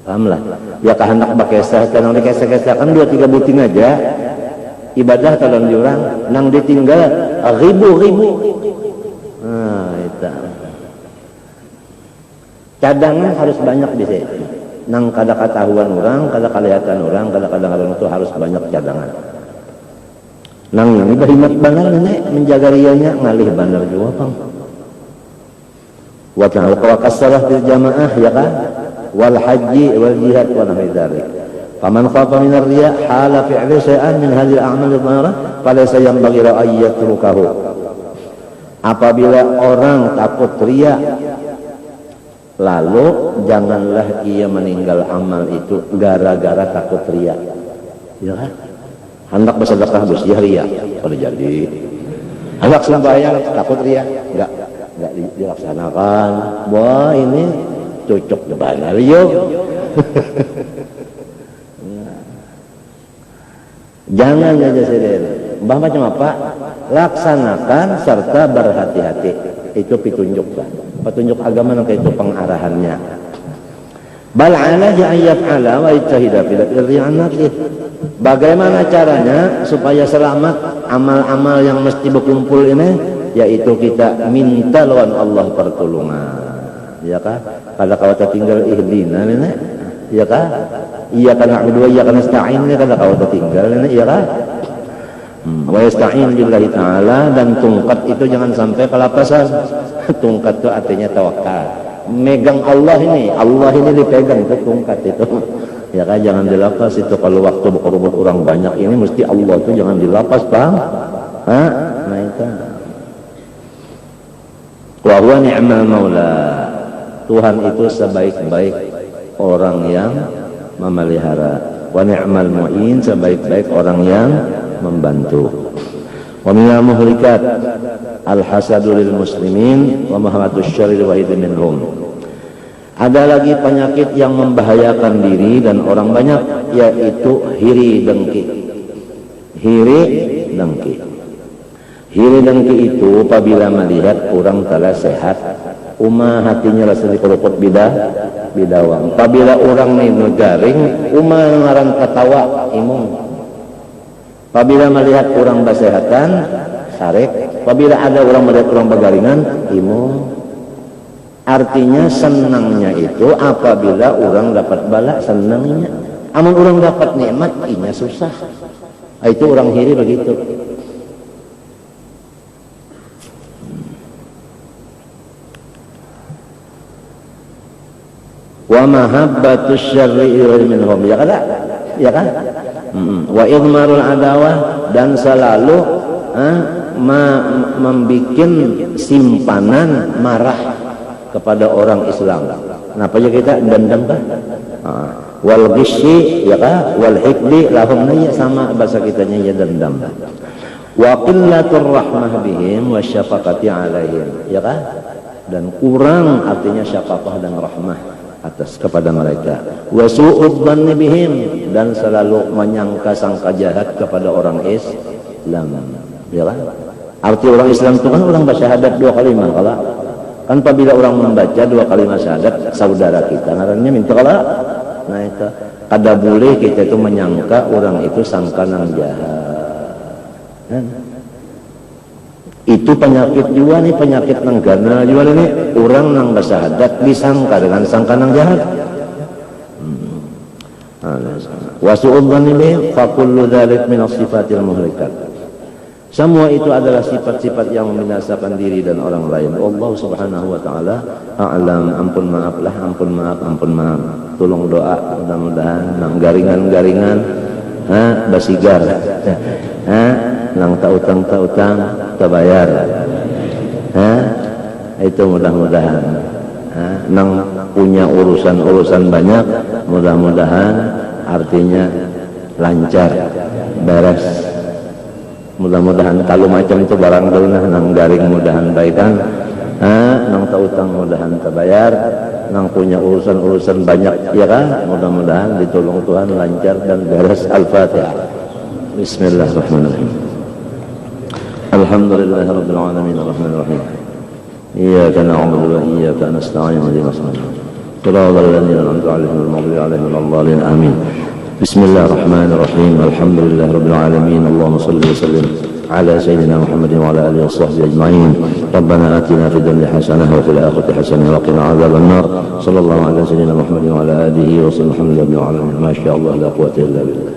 Pahamlah ya kehendak bakesah tenang dikesah-kesah kan 2-3 buting aja ibadah talon diurang nang ditinggal ribu-ribu. Nah itu cadangan harus banyak di sini. Nang kada ketahuan orang, kada kelihatan orang, kada kadang-kadang itu harus banyak cadangan. Nang ini berhimat benar nenek menjaga rianya ngalih benar juga bang. Wa ta'ala kasalah bil jamaah ya kan, wal haji wal jihad wa nahwi dzalik. Faman khafa min ar-riya hala fi'li shay'an min hadhihi al-a'mal adh-dhahirah falaysa yanbaghi an yatrukahu. Apabila orang takut riya lalu janganlah ia meninggal amal itu gara-gara takut riya. Ya kan? Hendak bersedekah bersiah riya. Kalau jadi hendak sembahyang takut riya, enggak dilaksanakan. Wah, ini cocok benar yuk. Jangan aja sendiri. Mbah macam apa? Laksanakan serta berhati-hati. Itu petunjuk agama yang itu pengarahannya. Bal alaihi an yaf'ala wa yajtahida fil irti'anati. Bagaimana caranya supaya selamat amal-amal yang mesti berkumpul ini, yaitu kita minta lawan Allah pertolongan. Ya kan? Kalau kau tinggal ihdina ini, ya kan? Iya kan na'budu wa iyyaka nasta'in ini kalau kau tinggal ini, ya kan? Wa yasta'in billahi ta'ala, dan tungkat itu jangan sampai kelapasan. Tungkat itu artinya tawakal. Megang Allah ini dipegang itu tungkat itu. Ya kan jangan dilapas itu kalau waktu berkorban orang banyak ini mesti Allah itu jangan dilapas, paham? Nah itu. Wa huwa ni'mal maula. Tuhan itu sebaik-baik orang yang memelihara. Wa ni'mal mu'in, sebaik-baik orang yang membantu. Wa minal muhlikat al-hasadu lil muslimin wa mahabatus syarri wahid minhum. Ada lagi penyakit yang membahayakan diri dan orang banyak, yaitu hiri dengki. Hiri dengki itu apabila melihat orang telah sehat, hatinya rasa dikeruput bidawang. Apabila orang ini garing, ngaran ketawa imung. Apabila melihat orang bersehatan, sarek. Apabila ada orang melihat orang bergaringan, imung. Artinya senangnya itu apabila orang dapat bala, senangnya. Amun orang dapat nikmat, inya susah. Itu orang hiri begitu. Wa mahabbatus syarri minhum, ya kan? Ya kan? Wa idmarul adawah, dan selalu membikin simpanan marah kepada orang Islam. Kenapa ya kita dendam kan? Wal ghisyi ya kan, wal hikdi lahum, ya sama bahasa kitanya ya dendam. Wa qillatur rahmah bihim wa syafaqati alaihim, ya kan? Dan kurang artinya syafaqah dan rahmah atas kepada mereka. Wa su'ud dhanni bihim, dan selalu menyangka-sangka jahat kepada orang Islam. Ya kan? Arti orang Islam itu kan orang bersyahadat 2 kalimat kalau kan apabila orang membaca 2 kalimat syahadat saudara kita ngarannya minta kalau nah itu kada boleh kita itu menyangka orang itu sangkanan jahat. Itu penyakit juga nih, penyakit nenggana juga nih, orang nang bersyahadat disangka dengan sangkanan jahat. Wa su'udzanni bi fa kullu dzalik min as-sifatil muhlikat. Semua itu adalah sifat-sifat yang membinasakan diri dan orang lain. Allah Subhanahu wa taala a'lam. Ampun maaf. Tolong doa mudah-mudahan nang garingan-garingan basigar. Nang tautang terbayar. Itu mudah-mudahan. Nang punya urusan banyak, mudah-mudahan artinya lancar, beres. Mudah-mudahan kalau macam itu barang dulu nang garing mudahan baikan nang tautang mudahan terbayar, nang punya urusan-urusan banyak ya kan, mudah-mudahan ditolong Tuhan lancar dan beres. Al-Fatihah. Bismillahirrahmanirrahim. Alhamdulillahirabbil alamin arrahmanir rahim. Iyyaka na'budu wa iyyaka nasta'in ihdinas siratal ladzina an'amta 'alaihim ghairil maghdubi 'alaihim waladdallin. Amin. Bismillahirrahmanirrahim. Alhamdulillahirabbil alamin. Allahumma shalli wa sallim على سيدنا محمد وعلى آله وصحبه أجمعين. ربنا آتنا في الدنيا حسنة وفي الآخرة حسنة وقنا عذاب النار. صلى الله على سيدنا محمد وعلى آله وصحبه. الحمد لله رب العالمين. ما شاء الله لا قوة إلا بالله.